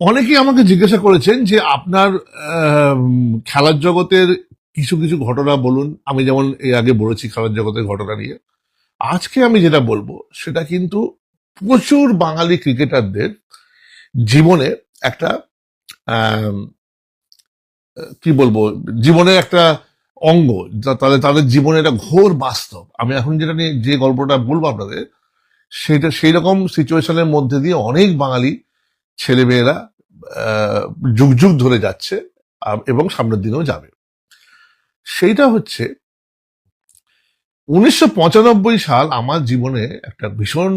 অনেকেই আমাকে জিজ্ঞাসা করেছেন যে আপনার খেলার জগতের কিছু কিছু ঘটনা বলুন। আমি যেমন এর আগে বলেছি খেলার জগতের ঘটনা নিয়ে। আজকে আমি যেটা বলবো সেটা কিন্তু প্রচুর বাঙালি ক্রিকেটারদের জীবনে একটা আম, কি বলবো, জীবনের একটা অঙ্গ, তাদের তাদের জীবনের একটা ঘোর বাস্তব। আমি এখন যেটা নিয়ে যে গল্পটা বলবো আপনাদের, সেটা সেই রকম সিচুয়েশনের মধ্যে দিয়ে অনেক বাঙালি ছেলেমেয়েরা আহ, যুগ যুগ ধরে যাচ্ছে, এবং সামনের দিনেও যাবে। সেইটা হচ্ছে 1995 সাল আমার জীবনে একটা ভীষণ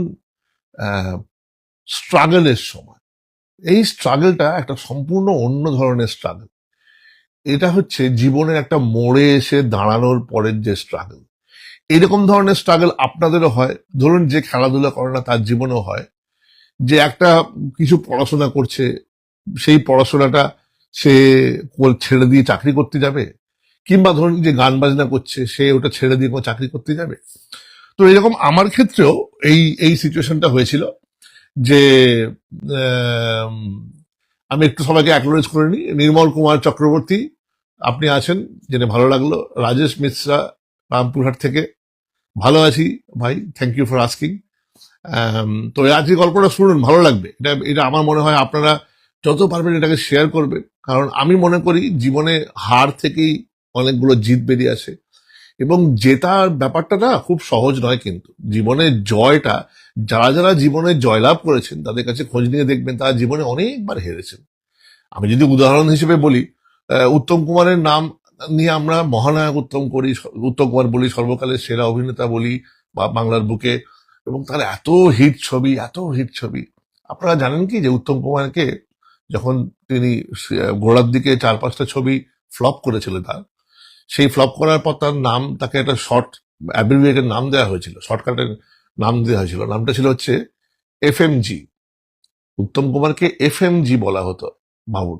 স্ট্রাগলের সময়। এই স্ট্রাগলটা একটা সম্পূর্ণ অন্য ধরনের স্ট্রাগল। এটা হচ্ছে জীবনের একটা মোড়ে এসে দাঁড়ানোর পরের যে স্ট্রাগল। এরকম ধরনের স্ট্রাগল আপনাদেরও হয়, ধরুন যে খেলাধুলা করে না তার জীবনেও হয়। যে একটা কিছু পড়াশোনা করছে, সেই পড়াশোনাটা সে ছেড়ে দিয়ে চাকরি করতে যাবে, কিংবা ধরুন যে গান বাজনা করছে সে ওটা ছেড়ে দিয়ে কোনো চাকরি করতে যাবে। তো এরকম আমার ক্ষেত্রেও এই এই সিচুয়েশনটা হয়েছিল যে আম, আমি একটু সবাইকে অ্যাকনোলেজ করে নিই। নির্মল কুমার চক্রবর্তী, আপনি আছেন, জেনে ভালো লাগলো। রাজেশ মিশ্রা, রামপুরহাট থেকে। ভালো আছি ভাই, থ্যাংক ইউ ফর আস্কিং। তো আজকে গল্পটা শুনুন, ভালো লাগবে। এটা এটা আমার মনে হয় আপনারা যত পারবেন এটাকে শেয়ার করবেন, কারণ আমি মনে করি জীবনে হার থেকেই অনেকগুলো জিত বেরিয়ে আসে। এবং জেতার ব্যাপারটা না খুব সহজ নয়, কিন্তু জীবনের জয়টা, যারা যারা জীবনে জয়লাভ করেছেন তাদের কাছে খোঁজ নিয়ে দেখবেন তারা জীবনে অনেকবার হেরেছেন। আমি যদি উদাহরণ হিসেবে বলি, উত্তম কুমারের নাম নিয়ে আমরা মহানায়ক উত্তম কুমার বলি, সর্বকালের সেরা অভিনেতা বলি বা বাংলার বুকে, এবং তার এত হিট ছবি, এত হিট ছবি। আপনারা জানেন কি যে উত্তম কুমারকে যখন তিনি গোড়ার দিকে 4-5টা ছবি ফ্লপ করেছিল তার, সেই ফ্লপ করার পর তার নাম, তাকে একটা শর্ট অ্যাব্রিভিয়েটেড নাম দেওয়া হয়েছিল, শর্টকাটের নাম দেওয়া হয়েছিল। নামটা ছিল হচ্ছে FMG। উত্তম কুমারকে FMG বলা হতো, ভাবুন।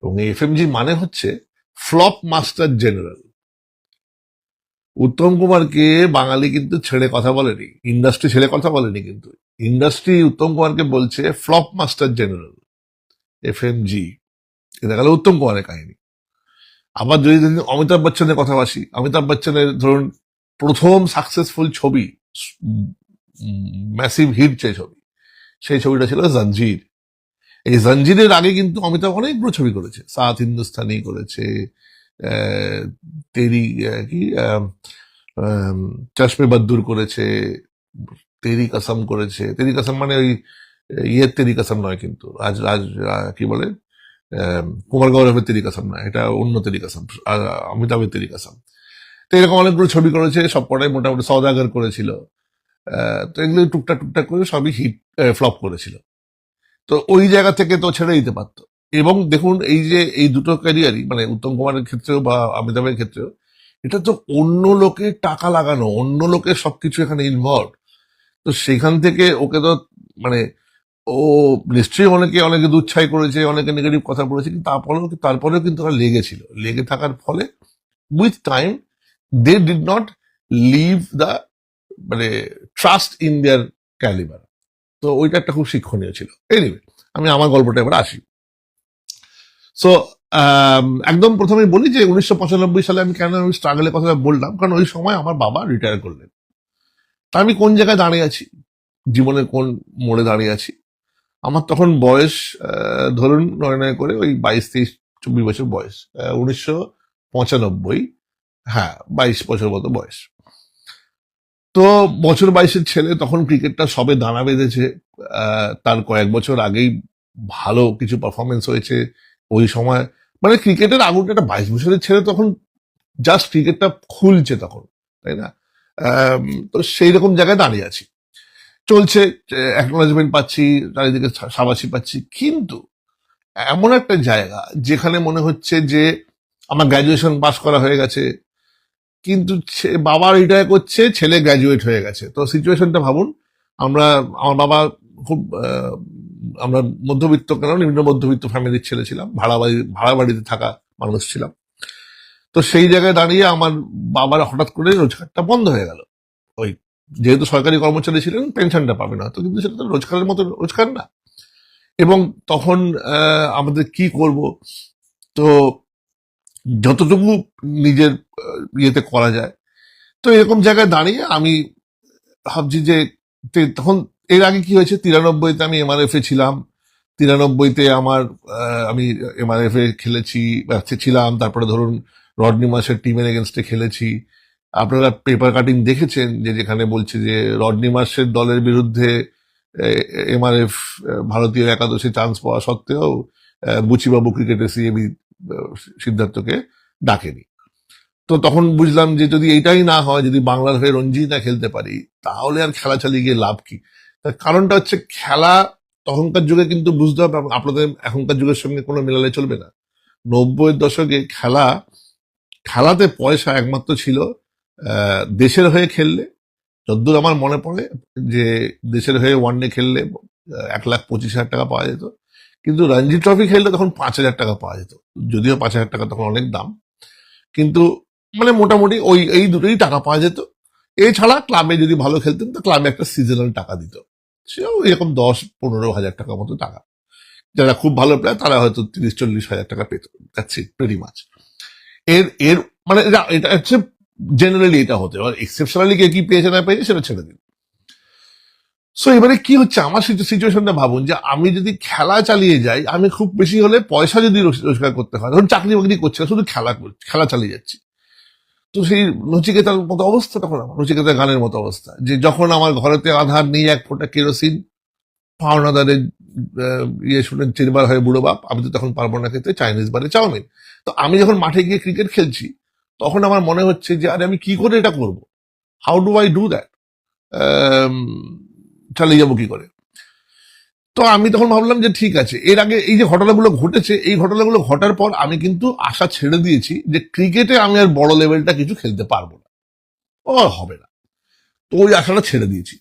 এবং এই FMG মানে হচ্ছে ফ্লপ মাস্টার জেনারেল। উত্তম কুমারকে বাঙালি কিন্তু ছেড়ে কথা বলেনি, ইন্ডাস্ট্রি ছেড়ে কথা বলেনি, কিন্তু ইন্ডাস্ট্রি উত্তম কুমারকে বলছে ফ্লপ মাস্টার জেনারেল, FMG। এটা গেল উত্তম কুমারের কাহিনী। আবার যদি অমিতাভ বচ্চনের কথা আসি, অমিতাভ বচ্চনের ধরুন প্রথম সাকসেসফুল ছবি, ম্যাসিভ হিট যে ছবি, সেই ছবিটা ছিল জঞ্জির। এই জঞ্জিরের আগে কিন্তু অমিতাভ অনেকগুলো ছবি করেছে, সাত হিন্দুস্তানি করেছে, আহ, তেরি কি চশমে বদ্দুর করেছে, তেরি কসম করেছে। তেরি কসম মানে ওই ইয়ের তেরি কসম নয়, কিন্তু রাজ রাজ কি বলে, কুমার গৌরবের তেরি কসম নয়, এটা অন্য তেরি কসম, অমিতাভের তেরি কসম। তো এরকম অনেকগুলো ছবি করেছে, সব কটাই মোটামুটি সওদাগর করেছিল। তো এগুলো টুকটাক টুকটাক করে সবই হিট, ফ্লপ করেছিল। তো ওই জায়গা থেকে তো ছেড়ে দিতে পারতো। এবং দেখুন এই যে এই দুটো ক্যারিয়ারই, মানে উত্তম কুমারের ক্ষেত্রেও বা অমিতাভের ক্ষেত্রেও, এটা তো অন্য লোকের টাকা লাগানো, অন্য লোকের সবকিছু এখানে ইনভলভ। তো সেখান থেকে ওকে তো, মানে ও নিশ্চয়ই অনেকে অনেকে দুচ্ছাই করেছে, অনেকে নেগেটিভ কথা বলেছে, কিন্তু তারপরেও কিন্তু ওরা লেগেছিল। লেগে থাকার ফলে with time they did not leave the, মানে ট্রাস্ট ইন দেয়ার ক্যালিবার। তো ওইটা একটা খুব শিক্ষণীয় ছিল। এনিওয়ে, আমি আমার গল্পটা এবার আসি। সো একদম প্রথমে বলি যে 1995 সালে আমি কেন ওই স্ট্রাগলের কথা বললাম, কারণ ওই সময় আমার বাবা রিটায়ার করলেন। তা আমি কোন জায়গায় দাঁড়িয়ে আছি, জীবনের কোন মোড়ে দাঁড়িয়ে আছি। আমার তখন বয়স ধরুন নয় নয় করে ওই 22, 23, 24 বছর বয়স। 1995, হ্যাঁ 22 বছর মতো বয়স। তো বছর 22-এর ছেলে, তখন ক্রিকেটটা সবে দানা বেঁধেছে। তার কয়েক বছর আগেই ভালো কিছু পারফরমেন্স হয়েছে ওই সময়। মানে ক্রিকেটের আগুনটা, একটা 22 বছরের ছেলে তখন জাস্ট ক্রিকেটটা খুলছে তখন, তাই না? আম, তো সেই রকম জায়গায় দাঁড়িয়ে আছি, চলছে, অ্যাকনোলেজমেন্ট পাচ্ছি, চারিদিকে সাবাসি পাচ্ছি, কিন্তু এমন একটা জায়গা যেখানে মনে হচ্ছে যে আমার গ্র্যাজুয়েশন পাস করা হয়ে গেছে, কিন্তু বাবা রিটায়ার করছে, ছেলে গ্র্যাজুয়েট হয়ে গেছে। তো সিচুয়েশনটা ভাবুন। আমরা, আমার বাবা খুব আমরা মধ্যবিত্ত, কেন নিম্ন মধ্যবিত্ত ফ্যামিলির ছেলে ছিলাম, ভাড়া বাড়িতে থাকা মানুষ ছিলাম। তো সেই জায়গায় দাঁড়িয়ে আমার বাবার হঠাৎ করে রোজগারটা বন্ধ হয়ে গেল। ওই, যেহেতু সরকারি কর্মচারী ছিলেন পেনশনটা পাবে না তো, কিন্তু সেটা তো রোজগারের মতো রোজগার না। এবং তখন আমাদের কি করব, তো যতটুকু নিজের ইয়েতে করা যায়, তো এরকম জায়গায় দাঁড়িয়ে আমি ভাবছি যে তখন এর আগে কি হয়েছে, 93-তে আমি এমআরএফ এ ছিলাম। 93-তে আমার আমি এমআরএফ এ খেলেছি, ছিলাম। তারপরে ধরুন রডনি মাসের টিমের এগেনস্টে খেলেছি। আপনারা পেপার কাটিং দেখেছেন যে যেখানে বলছে যে রডনি মাসের দলের বিরুদ্ধে এমআরএফ ভারতীয় একাদশে চান্স পাওয়া সত্ত্বেও বুচিবাবু ক্রিকেটে সিএবি সিদ্ধার্থকে ডাকেনি। তো তখন বুঝলাম যে যদি এইটাই না হয়, যদি বাংলার হয়ে রঞ্জি না খেলতে পারি, তাহলে আর খেলা চালিয়ে গিয়ে লাভ কি? তার কারণটা হচ্ছে খেলা তখনকার যুগে কিন্তু বুঝতে হবে, আপনাদের এখনকার যুগের সঙ্গে কোনো মেলালে চলবে না। 90-এর দশকে খেলাতে পয়সা একমাত্র ছিল দেশের হয়ে খেললে। যদ্দূর আমার মনে পড়ে যে দেশের হয়ে ওয়ানডে খেললে 1,25,000 টাকা পাওয়া যেত, কিন্তু রঞ্জি ট্রফি খেললে তখন 5,000 টাকা পাওয়া যেত। যদিও 5,000 টাকা তখন অনেক দাম, কিন্তু মানে মোটামুটি এই দুটোই টাকা পাওয়া যেত। এছাড়া ক্লাবে যদি ভালো খেলতেন তো ক্লাবে একটা সিজনাল টাকা দিত, সেও এরকম 10-15 হাজার টাকা মতো টাকা। যারা খুব ভালো প্লেয়ার তারা হয়তো 30-40 হাজার টাকা পেত। ভেরি মাছ। এর এর মানে এটা হচ্ছে জেনারেলি এটা হতে, আর এক্সেপশনালি কে কি পেয়েছে না পেয়েছে সেটা ছেড়ে দিন। সো এবারে কি হচ্ছে, আমার সিচুয়েশনটা ভাবুন যে আমি যদি খেলা চালিয়ে যাই, আমি খুব বেশি হলে পয়সা যদি রোজগার করতে হয়, ধরুন চাকরি বাকরি করছি না, শুধু খেলা চালিয়ে যাচ্ছি, তো সেই নচিকেতার মতো অবস্থা তখন আমার, নচিকেতার গানের মতো অবস্থা, যে যখন আমার ঘরেতে আধার নেই এক ফোঁটা কেরোসিন, পাওনাদারের ইয়ে শুনে 4 বার হয় বুড়ো বাপ, আমি তো তখন পারবো না খেতে চাইনিজ বারে চাউমিন। তো আমি যখন মাঠে গিয়ে ক্রিকেট খেলছি, তখন আমার মনে হচ্ছে যে আরে আমি কি করে এটা করব, how do I do that, চালিয়ে যাবো কি করে। তো আমি তখন ভাবলাম যে ঠিক আছে, এর আগে এই যে ঘটনাগুলো ঘটেছে, এই ঘটনাগুলো ঘটার পর আমি কিন্তু আশা ছেড়ে দিয়েছি যে ক্রিকেটে আমি আর বড় লেভেলটা কিছু খেলতে পারবো না, ও আর হবে না। তো ওই আশাটা ছেড়ে দিয়েছি,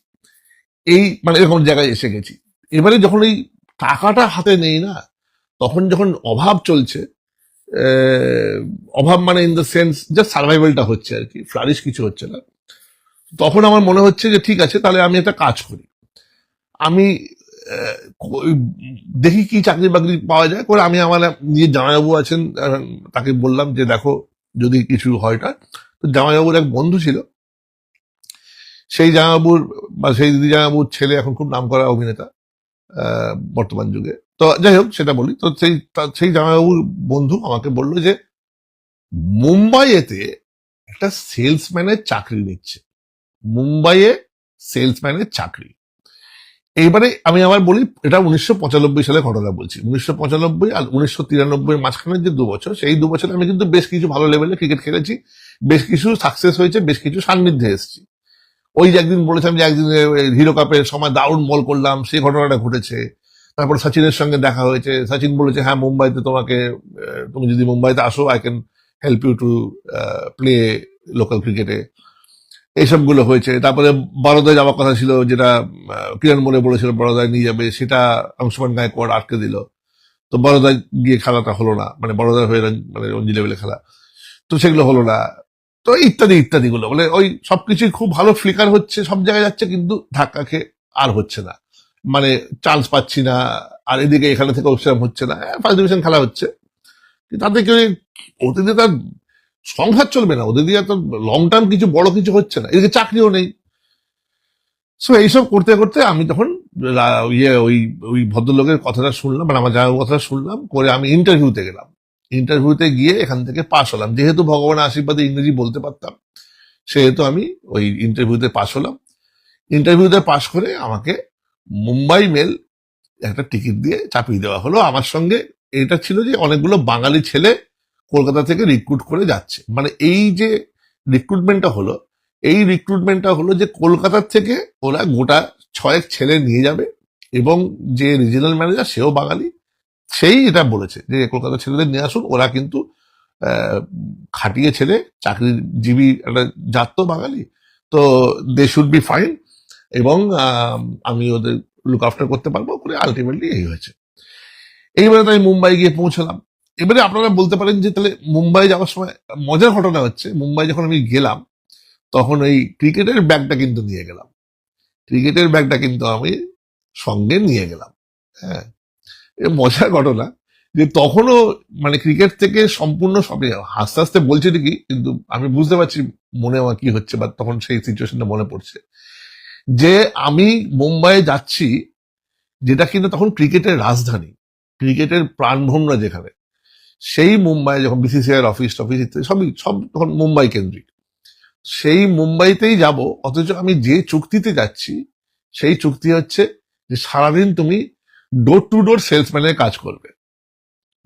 এই মানে এরকম জায়গায় এসে গেছি। এবারে যখন এই টাকাটা হাতে নেই না, তখন যখন অভাব চলছে, অভাব মানে ইন দ্য সেন্স জাস্ট সার্ভাইভালটা হচ্ছে আর কি, ফ্লারিশ কিছু হচ্ছে না, তখন আমার মনে হচ্ছে যে ঠিক আছে তাহলে আমি একটা কাজ করি। আমি আহ, ওই দেখি কি চাকরি বাকরি পাওয়া যায় করে। আমি আমার নিজের জামাইবাবু আছেন, তাকে বললাম যে দেখো যদি কিছু হয়টা। তো জামাইবাবুর এক বন্ধু ছিল, সেই জামাইবাবুর বা সেই দিদি জামাইবাবুর ছেলে এখন খুব নামকরা অভিনেতা বর্তমান যুগে। তো যাই হোক সেটা বলি, তো সেই জামাইবাবুর বন্ধু আমাকে বললো যে মুম্বাইয়েতে একটা সেলসম্যানের চাকরি নিচ্ছে, মুম্বাইয়ে সেলসম্যানের চাকরি। এইবারে আমি আবার বলি, এটা 1995 সালে ঘটনা বলছি। 1995 আর 1993 মাঝখানের যে 2 বছর, সেই 2 বছরে আমি কিন্তু বেশ কিছু ভালো লেভেলে ক্রিকেট খেলেছি, বেশ কিছু সাকসেস হয়েছে, বেশ কিছু সান্নিধ্যে এসেছি। ওই যে একদিন বলেছিলাম যে একদিন হিরো কাপের সময় দারুণ বল করলাম, সেই ঘটনাটা ঘটেছে। তারপর সচিনের সঙ্গে দেখা হয়েছে, সচিন বলেছে হ্যাঁ মুম্বাইতে তোমাকে, তুমি যদি মুম্বাইতে আসো I can help you to play local ক্রিকেটে। এইসবগুলো হয়েছে। তারপরে বরোদায় যাওয়ার কথা ছিল, যেটা কিরণ মোরে বলেছিল বরোদায় নিয়ে যাবে, সেটা অংশমান গায়কোয়াড় আটকে দিল। তো বরোদায় গিয়ে খেলাটা হলো না, মানে বরোদায় হয়ে মানে রঞ্জি লেভেলে খেলা, তো সেগুলো হলো না। তো ইত্যাদি ইত্যাদি গুলো মানে ওই সবকিছুই খুব ভালো ফ্লিকার হচ্ছে, সব জায়গায় যাচ্ছে, কিন্তু ধাক্কা খেয়ে আর হচ্ছে না, মানে চান্স পাচ্ছি না। আর এদিকে এখানে থেকে সেরকম হচ্ছে না, ফার্স্ট ডিভিশন খেলা হচ্ছে, কিন্তু তাতে কেউ ওদের তার সংঘাত চলবে না, ওদের দিয়ে তো লং টার্ম কিছু বড় কিছু হচ্ছে না, এদিকে চাকরিও নেই। সো এইসব করতে করতে আমি তখন ওই ওই ভদ্রলোকের কথাটা শুনলাম, মানে আমার জামাইবাবুর কথাটা শুনলাম, করে আমি ইন্টারভিউতে গেলাম। ইন্টারভিউতে গিয়ে এখান থেকে পাশ হলাম, যেহেতু ভগবানের আশীর্বাদে ইংরেজি বলতে পারতাম, সেহেতু আমি ওই ইন্টারভিউতে পাশ হলাম। ইন্টারভিউতে পাশ করে আমাকে মুম্বাই মেল একটা টিকিট দিয়ে চাপিয়ে দেওয়া হলো। আমার সঙ্গে এটা ছিল যে অনেকগুলো বাঙালি ছেলে কলকাতা থেকে রিক্রুট করে যাচ্ছে, মানে এই যে রিক্রুটমেন্টটা হলো, এই রিক্রুটমেন্টটা হলো যে কলকাতার থেকে ওরা গোটা 6 ছেলে নিয়ে যাবে, এবং যে রিজিনাল ম্যানেজার সেও বাঙালি, সেই এটা বলেছে যে কলকাতার ছেলেদের নিয়ে আসুন, ওরা কিন্তু আহ, খাটিয়ে ছেলে, চাকরিজীবী একটা জাত তো বাঙালি, তো দে শুড বি ফাইন, এবং আমি ওদের লুক আফটার করতে পারবো করে। আলটিমেটলি এই হয়েছে। এইবারে তাই মুম্বাই গিয়ে পৌঁছলাম। এবারে আপনারা বলতে পারেন যে তাহলে মুম্বাই যাওয়ার সময় মজার ঘটনা হচ্ছে, মুম্বাই যখন আমি গেলাম তখন ওই ক্রিকেটের ব্যাগটা কিন্তু নিয়ে গেলাম, ক্রিকেটের ব্যাগটা কিন্তু আমি সঙ্গে নিয়ে গেলাম। হ্যাঁ, মজার ঘটনা যে তখনও মানে ক্রিকেট থেকে সম্পূর্ণ সবই আস্তে আস্তে বলছি ঠিকই, কিন্তু আমি বুঝতে পারছি মনে আমার কি হচ্ছে, বা তখন সেই সিচুয়েশনটা মনে পড়ছে যে আমি মুম্বাইয়ে যাচ্ছি, যেটা কিন্তু তখন ক্রিকেটের রাজধানী, ক্রিকেটের প্রাণভোমরা যেখানে, সেই মুম্বাই যখন বিসিসিআই অফিস টফিস ইত্যাদি সব তখন মুম্বাই কেন্দ্রিক, সেই মুম্বাইতেই যাব। অথচ আমি যে চুক্তিতে যাচ্ছি সেই চুক্তি হচ্ছে যে সারাদিন তুমি ডোর টু ডোর সেলসম্যানের কাজ করবে।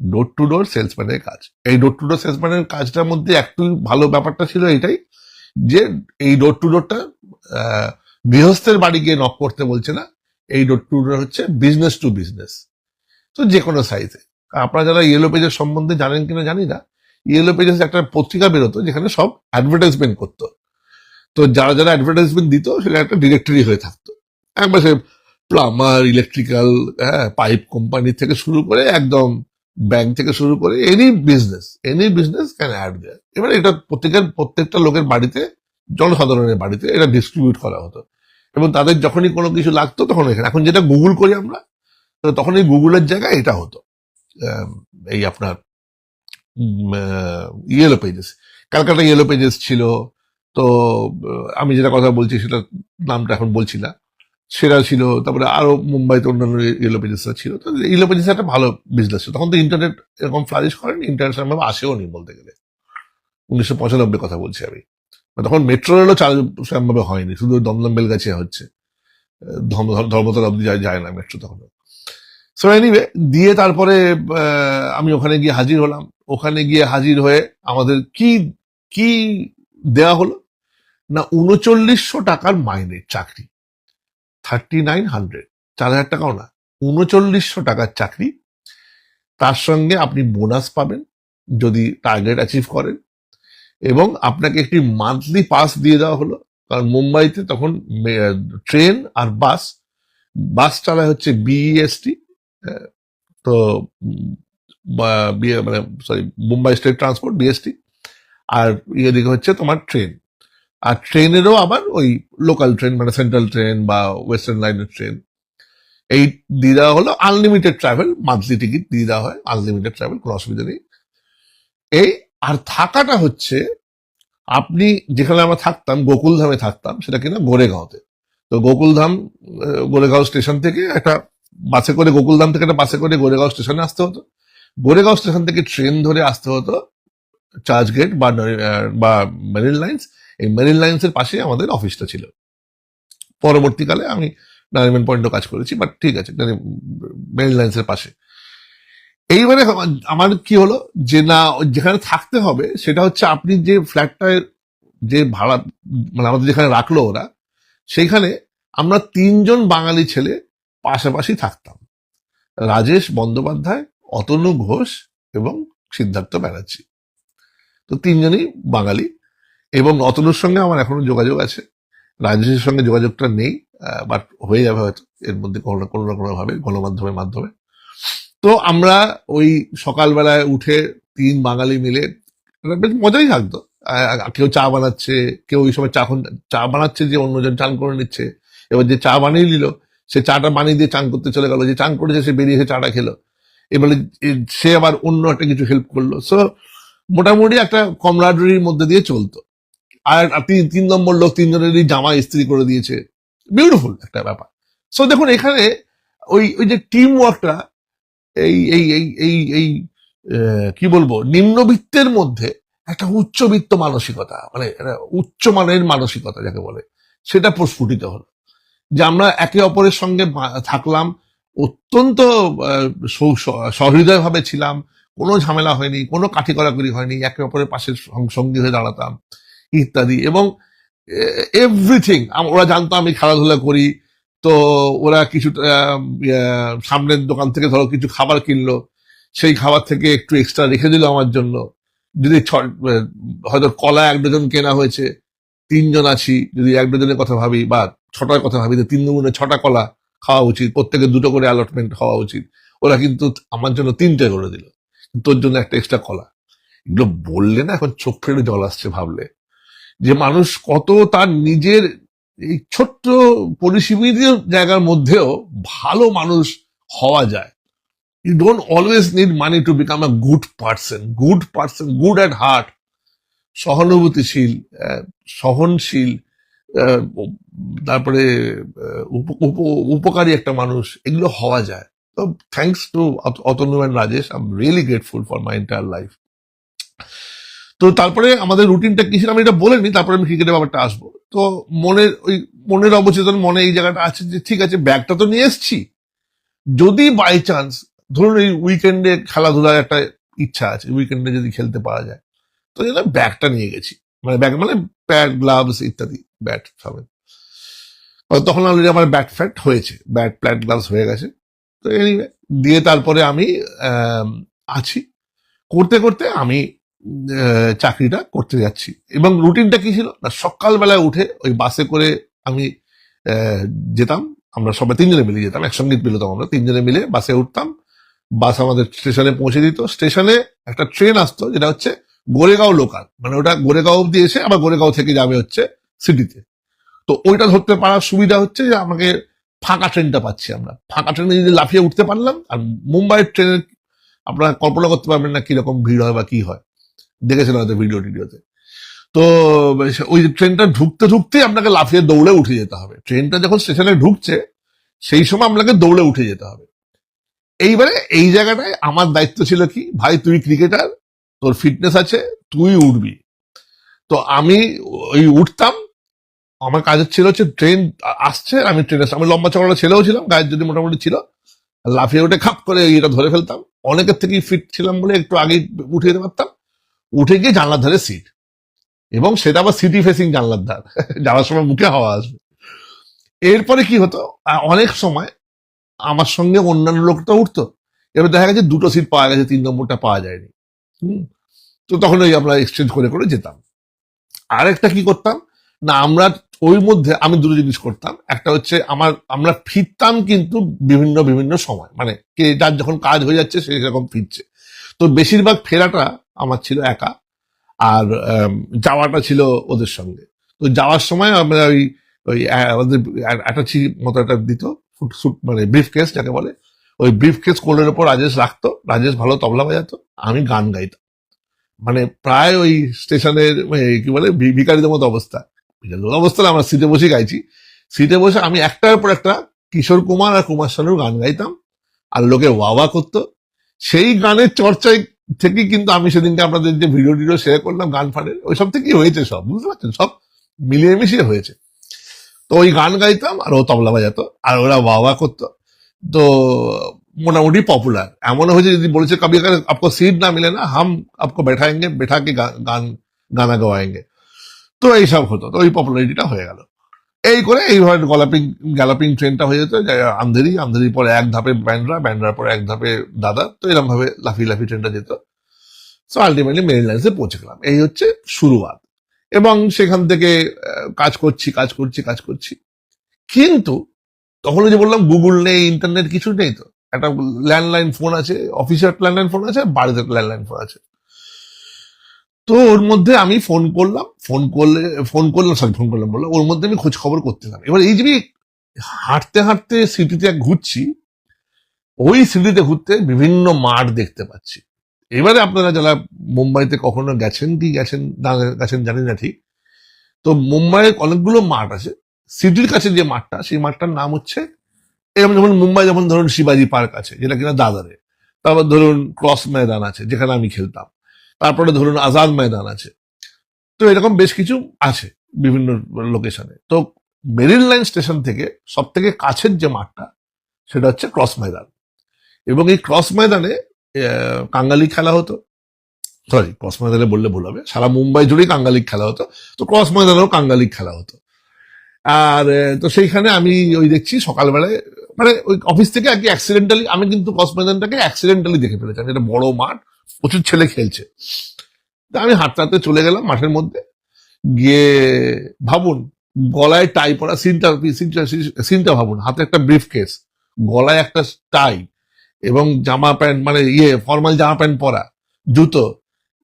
ডোর টু ডোর সেলসম্যানের কাজ, এই ডোর টু ডোর সেলসম্যানের কাজটার মধ্যে একটু ভালো ব্যাপারটা ছিল এটাই যে এই ডোর টু ডোরটা গৃহস্থের বাড়ি গিয়ে নক করতে বলছে না, এই ডোর টু ডোর হচ্ছে বিজনেস টু বিজনেস। তো যে কোনো সাইজে, আপনারা যারা ইয়েলো পেজের সম্বন্ধে জানেন কিনা জানি না, ইয়েলো পেজেস একটা পত্রিকা বেরোতো যেখানে সব অ্যাডভার্টাইজমেন্ট করতো। তো যারা যারা অ্যাডভার্টাইজমেন্ট দিত সেটা একটা ডিরেক্টরি হয়ে থাকতো, একবার সে প্লাম্বার, ইলেকট্রিক্যাল, পাইপ কোম্পানি থেকে শুরু করে একদম ব্যাংক থেকে শুরু করে এনি বিজনেস ক্যান অ্যাড দেয়ার। এবার এটা প্রত্যেকটা লোকের বাড়িতে, জনসাধারণের বাড়িতে এটা ডিস্ট্রিবিউট করা হতো, এবং তাদের যখনই কোনো কিছু লাগতো তখন এখানে, এখন যেটা গুগল করি আমরা, তো তখন এই গুগলের জায়গায় এটা হতো। এই আপনার yellow pages, Calcutta yellow pages ছিল। তো আমি যেটা কথা বলছি সেটা নামটা এখন বলছি না, সেটা ছিল। তারপরে আরো মুম্বাইতে অন্যান্য ইয়েলো পেজেস ছিল। তো ইয়েলো পেজেস একটা ভালো বিজনেস ছিল তখন। তো ইন্টারনেট এরকম ফ্লারিশ করেনি, ইন্টারনেট সেরকম আসেও নি বলতে গেলে, 1995 কথা বলছি আমি। তখন মেট্রো রেলও চালু সেরকম ভাবে হয়নি, শুধু দমদম বেলগাছিয়া হচ্ছে, ধর্মতলা অব্দি যায় না মেট্রো তখন। সো এনিওয়ে, দিয়ে তারপরে আমি ওখানে গিয়ে হাজির হলাম। ওখানে গিয়ে হাজির হয়ে আমাদের কি কি দেয়া হলো না, 3900 টাকার মাইনের চাকরি, 3900, 4000 টাকাও না, 3900 টাকার চাকরি। তার সঙ্গে আপনি বোনাস পাবেন যদি টার্গেট অ্যাচিভ করেন, এবং আপনাকে একটি মান্থলি পাস দিয়ে দেওয়া হলো। কারণ মুম্বাইতে তখন ট্রেন আর বাস চালায় হচ্ছে বিইএসটি, তো মানে sorry, Mumbai state transport, BST. আর ইয়ে দিকে হচ্ছে তোমার ট্রেন, আর ট্রেনেরও আবার ওই লোকাল ট্রেন, মানে সেন্ট্রাল ট্রেন বা ওয়েস্টার্ন লাইনের ট্রেন, এই দিয়ে দেওয়া হলো। আনলিমিটেড ট্রাভেল, মান্থলি টিকিট দিয়ে দেওয়া হয়, আনলিমিটেড ট্রাভেল, কোনো অসুবিধা নেই। এই আর থাকাটা হচ্ছে, আপনি যেখানে আমরা থাকতাম, গোকুলধামে থাকতাম, সেটা কিনা গোরেগাঁওতে। তো গোরেগাঁও স্টেশন থেকে একটা বাসে করে, গোকুলধাম থেকে একটা বাসে করে গোরেগাঁও স্টেশনে আসতে হতো। গোরেগাঁও স্টেশন থেকে ট্রেন ধরে আসতে হতো চার্চ গেট বা মেরিন লাইন্স। এই মেরিন লাইন্স এর পাশে আমাদের অফিসটা ছিল। পরবর্তীকালে আমি নারিমেন পয়েন্টও কাজ করেছি, বাট ঠিক আছে, মেরিন লাইন্স এর পাশে। এইবারে আমার কি হলো যে না, যেখানে থাকতে হবে সেটা হচ্ছে, আপনি যে ফ্ল্যাটটায় যে ভাড়া, মানে আমাদের যেখানে রাখলো ওরা, সেইখানে আমরা 3জন বাঙালি ছেলে পাশাপাশি থাকতাম, রাজেশ বন্দ্যোপাধ্যায়, অতনু ঘোষ এবং সিদ্ধার্থ ব্যানার্জি। তো 3জনই বাঙালি, এবং অতনুর সঙ্গে আমার এখনো যোগাযোগ আছে, রাজেশের সঙ্গে যোগাযোগটা নেই, বাট হয়ে যাবে হয়তো এর মধ্যে কোনো না কোনো ভাবে, গণমাধ্যমের মাধ্যমে। তো আমরা ওই সকালবেলায় উঠে 3 বাঙালি মিলে, বেশ মজাই থাকতো। কেউ চা বানাচ্ছে, কেউ ওই সময় চা বানাচ্ছে, যে অন্যজন চান করে নিচ্ছে। এবার যে চা বানিয়ে নিল, সে চাটা বানিয়ে দিয়ে চান করতে চলে গেল, যে চান করেছে সে বেরিয়ে এসে চাটা খেলো। এবারে সে আবার অন্য একটা কিছু হেল্প করলো। সো মোটামুটি একটা কমরাডারির মধ্যে দিয়ে চলতো। আর 3 নম্বর লোক 3জনেরই জামা ইস্ত্রি করে দিয়েছে, বিউটিফুল একটা ব্যাপার। সো দেখুন, এখানে ওই ওই যে টিম ওয়ার্কটা, এই এই এই এই এই কি বলবো, নিম্নবিত্তের মধ্যে একটা উচ্চবিত্ত মানসিকতা, মানে একটা উচ্চমানের মানসিকতা যাকে বলে, সেটা প্রস্ফুটিত হলো। যে আমরা একে অপরের সঙ্গে থাকলাম, অত্যন্ত সহৃদয় ভাবে ছিলাম, কোনো ঝামেলা হয়নি, কোনো কাঠি করাকরি হয়নি, একে অপরের পাশে সঙ্গী হয়ে দাঁড়াতাম ইত্যাদি। এবং এভরিথিং, ওরা জানতো আমি খেলাধুলা করি, তো ওরা কিছু সামনের দোকান থেকে ধরো কিছু খাবার কিনলো, সেই খাবার থেকে একটু এক্সট্রা রেখে দিল আমার জন্য। যদি হয়তো কলা 1 ডজন কেনা হয়েছে, 3জন আছি, যদি 1 ডজনের কথা ভাবি বা 6টার কথা ভাবি, 3 দুগুণে 6টা কলা খাওয়া উচিত, প্রত্যেকে 2টো করে অ্যালটমেন্ট হওয়া উচিত। ওরা কিন্তু আমার জন্য 3টে করে দিল, তোর জন্য একটা এক্সট্রা কলা। এগুলো বললে না এখন চোখ ফেলে জল আসছে, ভাবলে যে মানুষ কত তার নিজের এই ছোট্ট পরিসীমিত জায়গার মধ্যেও ভালো মানুষ হওয়া যায়। You don't always need money to become a good person. Good at heart, সহানুভূতিশীল, সহনশীল, আহ, তারপরে উপকারী একটা মানুষ, এগুলো হওয়া যায়। তো thanks to Atanu and Rajesh, I am really grateful for my entire life. তো তারপরে আমাদের রুটিনটা কি ছিল আমি এটা বলিনি, তারপরে আমি ক্রিকেটের ব্যাপারটা আসবো। তো মনের অবচেতন মনে এই জায়গাটা আছে যে ঠিক আছে ব্যাগটা তো নিয়ে এসছি, যদি বাই চান্স ধরুন এই উইকেন্ডে খেলাধুলার একটা ইচ্ছা আছে, উইকেন্ডে যদি খেলতে পারা যায়, তো ব্যাগটা নিয়ে গেছি, মানে ব্যাগ মানে প্যাড, গ্লাভস ইত্যাদি, ব্যাট সবেন। তখন অলরেডি আমার ব্যাট ফ্যাট হয়েছে, ব্যাট প্যাড গ্লাভস হয়ে গেছে। তো anyway, দিয়ে তারপরে আমি আছি, করতে করতে আমি চাকরিটা করতে যাচ্ছি। এবং রুটিনটা কি ছিল না, সকালবেলায় উঠে ওই বাসে করে আমি যেতাম, আমরা সবাই তিনজনে মিলে যেতাম, একসঙ্গে বেরোতাম, আমরা তিনজনে মিলে বাসে উঠতাম, বাস আমাদের স্টেশনে পৌঁছে দিত। স্টেশনে একটা ট্রেন আসতো যেটা হচ্ছে গোরেগাঁও লোকাল, মানে ওটা গোরেগাঁও অব্দি এসে আবার গোরেগাঁও থেকে যাবে হচ্ছে সিটিতে। তো ওইটা ধরতে পারার সুবিধা হচ্ছে যে আমাকে ফাঁকা ট্রেনটা পাচ্ছি, আমরা ফাঁকা ট্রেনে যদি লাফিয়ে উঠতে পারলাম। আর মুম্বাইয়ের ট্রেনের আপনারা কল্পনা করতে পারবেন না কিরকম ভিড় হয় বা কি হয়, দেখেছেন হয়তো ভিডিও টিডিওতে। তো ওই ট্রেনটা ঢুকতে ঢুকতে আপনাকে লাফিয়ে দৌড়ে উঠে যেতে হবে। ট্রেনটা যখন স্টেশনে ঢুকছে সেই সময় আপনাকে দৌড়ে উঠে যেতে হবে। এইবারে এই জায়গাটায় আমার দায়িত্ব ছিল কি, ভাই তুই ক্রিকেটার, তোর ফিটনেস আছে, তুই উঠবি। তো আমি ওই উঠতাম, আমার কাজের ছিল হচ্ছে ট্রেন আসছে, আমি ট্রেনে, আমি লম্বা চওড়া ছেলেও ছিলাম, গায়ের যদি মোটামুটি ছিল, লাফিয়ে উঠে খাপ করে এটা ধরে ফেলতাম। অনেকের থেকেই ফিট ছিলাম বলে একটু আগে উঠে যেতে পারতাম, উঠে গিয়ে জানলার ধারে সিট, এবং সেটা আবার সিটি ফেসিং জানলার ধার, যাওয়ার সময় মুখে হাওয়া আসবে। এরপরে কি হতো, অনেক সময় আমার সঙ্গে অন্যান্য লোকটা উঠতো, এবার দেখা গেছে দুটো সিট পাওয়া গেছে, 3 নম্বরটা পাওয়া যায়নি। তো তখন ওই আমরা এক্সচেঞ্জ করে করে যেতাম। আরেকটা কি করতাম না, আমরা ওই মধ্যে আমি দুটো জিনিস করতাম। একটা হচ্ছে আমরা ফিরতাম কিন্তু বিভিন্ন বিভিন্ন সময়, মানে কে যার যখন কাজ হয়ে যাচ্ছে সে সেরকম ফিরছে। তো বেশিরভাগ ফেরাটা আমার ছিল একা, আর যাওয়াটা ছিল ওদের সঙ্গে। তো যাওয়ার সময় আমরা ওই ওই আমাদের অ্যাটাচি মতো একটা দিত, মানে ব্রিফ কেস যাকে বলে, ওই ব্রিফ কেস কোলের ওপর রাজেশ রাখতো, রাজেশ ভালো তবলা বাজাতো, আমি গান গাইতাম। মানে প্রায় ওই স্টেশনের কি বলে ভিখারিদের মতো অবস্থা, ভিখারিদের অবস্থা আমরা সিটে বসে গাইছি। সিটে বসে আমি একটার পর একটা কিশোর কুমার আর কুমার শানুর গান গাইতাম, আর লোকে ওয়াওয়া করতো। সেই গানের চর্চায় থেকে কিন্তু আমি সেদিনকে আপনাদের যে ভিডিও টিডিও শেয়ার করলাম গান ফানের, ওই সব থেকেই হয়েছে সব, বুঝতে পারছেন, সব মিলিয়ে মিশিয়ে হয়েছে। তো ওই গান গাইতাম আর ও তবলা বাজাতো আর ওরা ওয়াওয়া করতো। তো মোটামুটি পপুলার এমন হয়েছে, যদি বলেছে কবি अगर आपको सीट ना मिले ना हम आपको बैठाएंगे बैठा के গান গানা গাওয়াएंगे। তো এইসব হতো, তো ওই পপুলারিটিটা হয়ে গেল। এই করে এইভাবে গ্যালাপিং ট্রেনটা হয়ে যেত, আন্ধেরি, আন্ধেরির পরে এক ধাপে ব্যান্ড্রা, ব্যান্ড্রার পরে এক ধাপে দাদা, তো এরকম ভাবে লাফি লাফি ট্রেনটা যেত। সো আলটিমেটলি মেরিন লাইন্সে পৌঁছে গেলাম। এই হচ্ছে শুরুয়াত। এবং সেখান থেকে কাজ করছি। কিন্তু তখন ওই যে বললাম গুগল নেই, ইন্টারনেট কিছু নেই, তো একটা ল্যান্ডলাইন ফোন আছে, অফিসের ল্যান্ডলাইন ফোন আছে, বাড়িতে ল্যান্ডলাইন ফোন আছে। তো ওর মধ্যে আমি ফোন করলাম বললো, ওর মধ্যে আমি খোঁজ খবর করতেলাম। এবার এই যে আমি হাঁটতে হাঁটতে সিটিতে ঘুরছি, ওই সিটিতে ঘুরতে বিভিন্ন মাঠ দেখতে পাচ্ছি। এবারে আপনারা যারা মুম্বাইতে কখনো গেছেন জানি না ঠিক, তো মুম্বাইয়ের অনেকগুলো মাঠ আছে। সিটির কাছে যে মাঠটা, সেই মাঠটার নাম হচ্ছে, এরকম যেমন মুম্বাই যেমন ধরুন শিবাজি পার্ক আছে যেটা কিনা দাদারে, তারপর ধরুন ক্রস ময়দান আছে যেখানে আমি খেলতাম, তারপরে ধরুন আজাদ ময়দান আছে। তো এরকম বেশ কিছু আছে বিভিন্ন লোকেশনে। তো মেরিন লাইন স্টেশন থেকে সব থেকে কাছের যে মাঠটা সেটা হচ্ছে ক্রস ময়দান। এবং এই ক্রস ময়দানে কাঙ্গালি খেলা হতো, সরি ক্রস ময়দানে বললে ভুল হবে, সারা মুম্বাই জুড়েই কাঙ্গালিক খেলা হতো, তো ক্রস ময়দানেও কাঙ্গালিক খেলা হতো। আর তো সেইখানে আমি ওই দেখছি সকালবেলায়, মানে ওই অফিস থেকে আর কি অ্যাক্সিডেন্টালি আমি কিন্তু ক্রস ময়দানটাকে অ্যাক্সিডেন্টালি দেখে ফেলেছি। এটা বড় মাঠ, প্রচুর ছেলে খেলছে। তা আমি হাঁটতে হাঁটতে চলে গেলাম মাঠের মধ্যে গিয়ে, ভাবুন গলায় টাই পরা, সিনটা ভাবুন, হাতে একটা ব্রিফ কেস, গলায় একটা টাই, এবং জামা প্যান্ট, মানে ফর্মাল জামা প্যান্ট পরা, জুতো।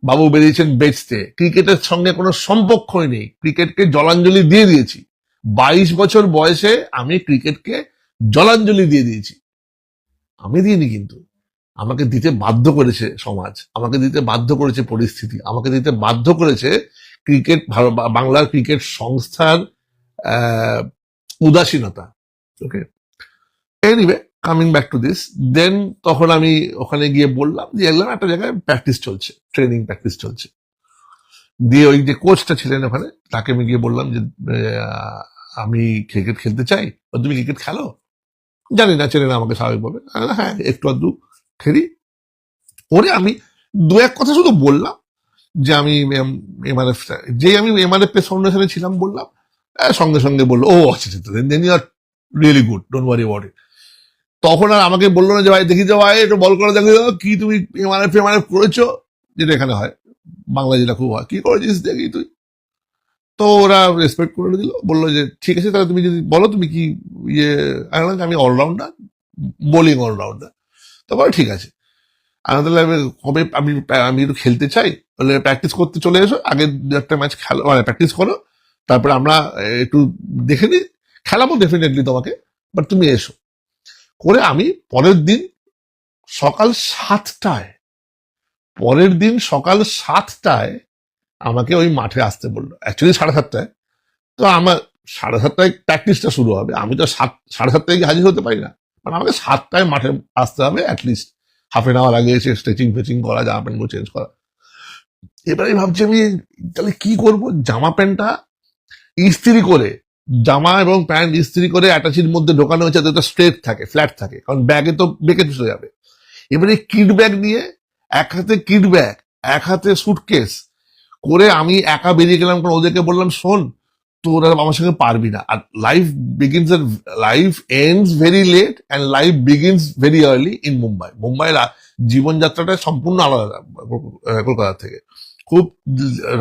বাবু বেরিয়েছেন বেচতে, ক্রিকেটের সঙ্গে কোনো সম্পর্কই নেই, ক্রিকেটকে জলাঞ্জলি দিয়ে দিয়েছি। 22 বছর বয়সে আমি ক্রিকেটকে জলাঞ্জলি দিয়ে দিয়েছি। আমি দিইনি কিন্তু, আমাকে দিতে বাধ্য করেছে সমাজ, আমাকে দিতে বাধ্য করেছে পরিস্থিতি, আমাকে দিতে বাধ্য করেছে ক্রিকেট, বাংলার ক্রিকেট সংস্থার আহ, উদাসীনতা। Okay, anyway, coming back to this, then তখন আমি ওখানে গিয়ে বললাম যে এলাম একটা জায়গায় প্র্যাকটিস চলছে, ট্রেনিং প্র্যাকটিস চলছে। দিয়ে ওই যে কোচটা ছিলেন ওখানে, তাকে আমি গিয়ে বললাম যে আমি ক্রিকেট খেলতে চাই, তুমি ক্রিকেট খেলো? জানি না, চেনে না আমাকে স্বাভাবিকভাবে। হ্যাঁ, একটু আধটু খেলি। ওরে আমি দু এক কথা শুধু বললাম যে আমি এমআরএফ, যে আমি এমআরএফ ফাউন্ডেশনে ছিলাম বললাম, সঙ্গে সঙ্গে বললো ও আচ্ছা then you are really good, don't worry about it. তখন আর আমাকে বললো না যে ভাই দেখি, যে ভাই একটু বল করে দেখি কি তুমি এমআরএফ করেছো, যেটা এখানে হয়, বাংলা যেটা খুব হয়, কি করেছিস দেখি তুই। তো ওরা রেসপেক্ট করে দিল, বললো যে ঠিক আছে তাহলে তুমি যদি বলো তুমি কি ইয়ে, আমি অলরাউন্ডার, বোলিং অলরাউন্ডার। তারপরে ঠিক আছে, আমাদের লাইফে কবে আমি একটু খেলতে চাই, বলে প্র্যাকটিস করতে চলে এসো, আগে দু একটা ম্যাচ খেলো, মানে প্র্যাকটিস করো, তারপরে আমরা একটু দেখে নিই, খেলাবো ডেফিনেটলি তোমাকে, বাট তুমি এসো। করে আমি পরের দিন সকাল 7টায়, পরের দিন সকাল 7টায় আমাকে ওই মাঠে আসতে বললো, অ্যাকচুয়ালি 7:30টায়। তো আমার 7:30টায় প্র্যাকটিসটা শুরু হবে, আমি তো 7:30টায় গিয়ে হাজির হতে পারি না, মানে আমাকে 7টায় মাঠে আসতে হবে, অ্যাটলিস্ট হাফ এন আওয়ার আগে এসে স্ট্রেচিং ফেচিং করা, জামা প্যান্টগুলো চেঞ্জ করা। এবারে ভাবছি আমি তাহলে কি করব, জামা প্যান্টটা ইস্ত্রি করে, জামা এবং প্যান্ট ইস্ত্রি করে অ্যাটাচির মধ্যে ঢোকানো হয়েছে যাতে স্ট্রেট থাকে, ফ্ল্যাট থাকে, কারণ ব্যাগে তো বেঁকে চলে যাবে। এবারে কিট ব্যাগ নিয়ে, এক হাতে কিট ব্যাগ, এক হাতে সুটকেস করে আমি একা বেরিয়ে গেলাম, কারণ ওদেরকে বললাম শোন তোরা আমার সঙ্গে পারবি না, আর life ends very late and life begins very early in Mumbai. মুম্বাইয়ের জীবনযাত্রাটা সম্পূর্ণ আলাদা কলকাতা থেকে, খুব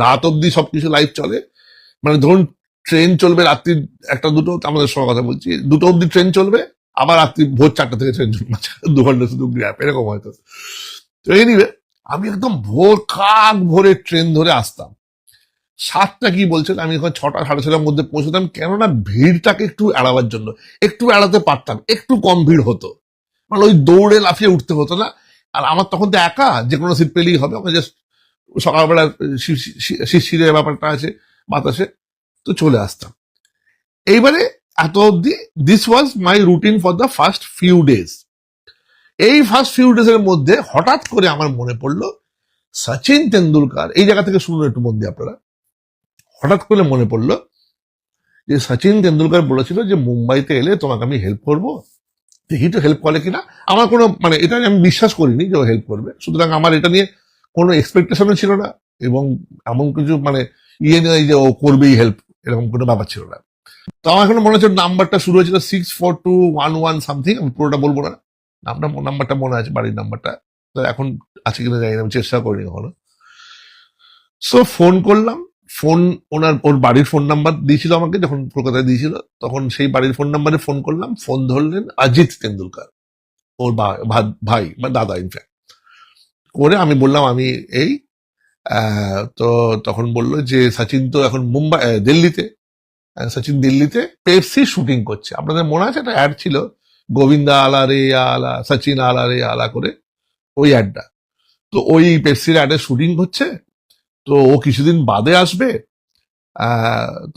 রাত অব্দি সবকিছু লাইফ চলে। মানে ধরুন ট্রেন চলবে রাত্রি 1টা 2টো, আমাদের সময় কথা বলছি, 2টো অব্দি ট্রেন চলবে, আবার রাত্রি ভোর 4টা থেকে ট্রেন চলবে, 2 ঘন্টা শুধু গ্যাপ, এরকম হয়তো। তো এনিওয়ে, আমি একদম ভোরে ট্রেন ধরে আসতাম। 7টা কি বলছেন, আমি এখন 6টা 6:30টার মধ্যে পৌঁছতাম, কেননা ভিড়টাকে একটু এড়াবার জন্য, একটু এড়াতে পারতাম, একটু কম ভিড় হতো, মানে ওই দৌড়ে লাফিয়ে উঠতে হতো না। আর আমার তখন তো একা, যে কোনো সিট পেলেই হবে, আমার জাস্ট সকালবেলা শিশিরের ব্যাপারটা আছে বাতাসে, তো চলে আসতাম। এইবারে এত অব্দি this was my routine for the first few days. এই ফার্স্ট ফিউ ডেজ এর মধ্যে হঠাৎ করে আমার মনে পড়লো সচিন তেন্ডুলকার, এই জায়গা থেকে শুনুন একটু মন দিয়ে আপনারা, হঠাৎ করে মনে পড়লো যে সচিন তেন্ডুলকার বলেছিল যে মুম্বাইতে এলে তোমাকে আমি হেল্প করবো, দেখি তো হেল্প করে কিনা। আমার কোনো মানে এটা আমি বিশ্বাস করিনি যে ও হেল্প করবে, সুতরাং আমার এটা নিয়ে কোনো এক্সপেকটেশনও ছিল না, এবং এমন কিছু মানে ইয়ে নেই যে ও করবেই হেল্প, এরকম কোনো ব্যাপার ছিল না। তো আমার এখন মনে হচ্ছে নাম্বারটা শুরু হয়েছিল 64211 সামথিং, আমি পুরোটা বলবো না, নাম্বারটা মনে আছে, বাড়ির নাম্বারটা, তো এখন আছে কিনা জানি না, আমি চেষ্টা করিনি কখনো। সো ফোন করলাম, ফোন ওর বাড়ির ফোন নাম্বার দিয়েছিল আমাকে যখন কলকাতায় দিয়েছিল, তখন সেই বাড়ির ফোন নাম্বারে ফোন করলাম, ফোন ধরলেন অজিত তেন্ডুলকার, ওর ভাই বা দাদা ইনফ্যাক্ট। করে আমি বললাম আমি এই, তো তখন বললো যে সচিন তো এখন দিল্লিতে, সচিন দিল্লিতে পেপসি শুটিং করছে। আপনাদের মনে আছে একটা অ্যাড ছিল, গোবিন্দা আলা রে আলা, সচিন আলা রে আলা করে, ওই অ্যাডটা। তো ওই পেপসির অ্যাডের শুটিং হচ্ছে, তো ও কিছুদিন বাদে আসবে।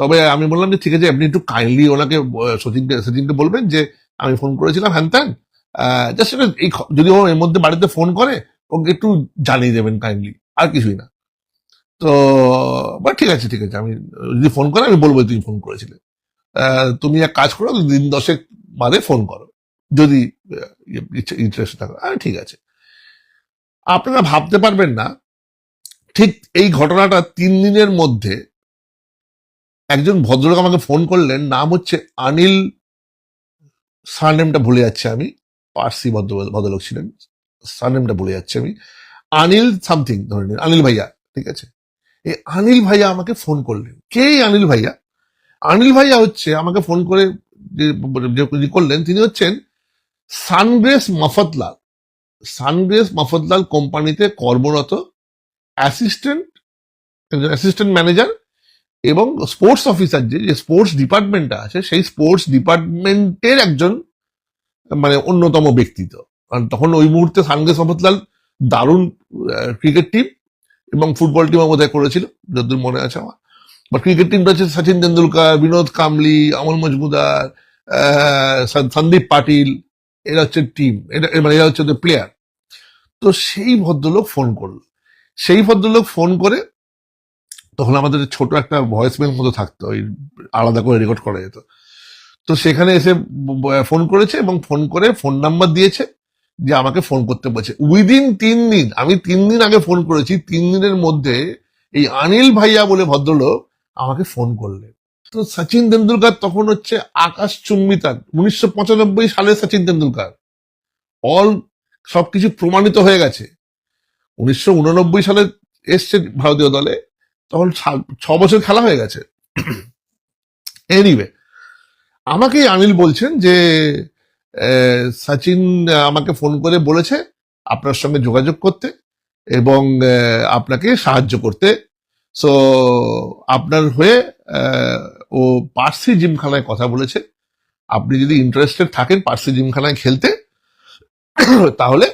তবে আমি বললাম যে ঠিক আছে, আপনি একটু কাইন্ডলি ওনাকে সচিনকে বলবেন যে আমি ফোন করেছিলাম হ্যান ত্যান, জাস্ট এই যদি ও এর মধ্যে বাড়িতে ফোন করে ওকে একটু জানিয়ে দেবেন কাইন্ডলি, আর কিছুই না। তো ঠিক আছে আমি যদি ফোন করে আমি বলবো তুমি ফোন করেছিলে, তুমি এক কাজ করো, দিন 10 বাদে ফোন করো যদি ইন্টারেস্ট থাকো। ঠিক আছে। আপনারা ভাবতে পারবেন না, ঠিক এই ঘটনাটা 3 দিনের মধ্যে একজন ভদ্রলোক আমাকে ফোন করলেন, নাম হচ্ছে অনিল, সারনেমটা ভুলে যাচ্ছে আমি, পার্সি ভদ্রলোক ছিলেন, সারনেমটা ভুলে যাচ্ছে আমি, অনিল সামথিং ধরে নিন, অনিল ভাইয়া, ঠিক আছে। এই অনিল ভাইয়া আমাকে ফোন করলেন। কে অনিল ভাইয়া? অনিল ভাইয়া হচ্ছে আমাকে ফোন করে যে করলেন, তিনি হচ্ছেন সানগ্রেস মফতলাল, সানগ্রেস মফতলাল কোম্পানিতে কর্মরত অ্যাসিস্ট্যান্ট ম্যানেজার এবং স্পোর্টস অফিসার, যে স্পোর্টস ডিপার্টমেন্টটা আছে সেই স্পোর্টস ডিপার্টমেন্টের একজন মানে অন্যতম ব্যক্তিত্ব। কারণ তখন ওই মুহূর্তে সানরাইজ মোহাম্মদলাল দারুণ ক্রিকেট টিম এবং ফুটবল টিমও বোধহয় করেছিল, যতদূর মনে আছে আমার। বা ক্রিকেট টিমটা হচ্ছে সচিন তেন্ডুলকার, বিনোদ কামলি, অমল মজমুদার, সন্দীপ পাটিল, এরা হচ্ছে টিম, এটা মানে এরা হচ্ছে প্লেয়ার। তো সেই ভদ্রলোক ফোন করলো। সেই ভদ্রলোক ফোন করে, তখন আমাদের ছোট একটা ভয়েস মেল মতো থাকতো, ওই আলাদা করে রেকর্ড করা যেত। তো সেখানে এসে ফোন করেছে এবং ফোন করে ফোন নাম্বার দিয়েছে যে আমাকে ফোন করতে বলছে। উইদিন 3 দিন, আমি 3 দিন আগে ফোন করেছি, 3 দিনের মধ্যে এই অনিল ভাইয়া বলে ভদ্রলোক আমাকে ফোন করলেন। তো সচিন তেন্ডুলকার তখন হচ্ছে আকাশ চুম্বিতার, 1995 সালে সচিন তেন্ডুলকার, অল সবকিছু প্রমাণিত হয়ে গেছে। 1989 সালে এসছে ভারতীয় দলে, তখন 6 বছর খেলা হয়ে গেছে। এনিওয়ে, আমাকে অনিল বলছেন যে সচিন আমাকে ফোন করে বলেছে আপনার সঙ্গে যোগাযোগ করতে এবং আপনাকে সাহায্য করতে। সো আপনার হয়ে ও পার্সি জিমখানায় কথা বলেছে, আপনি যদি ইন্টারেস্টেড থাকেন পার্সি জিমখানায় খেলতে, তাহলে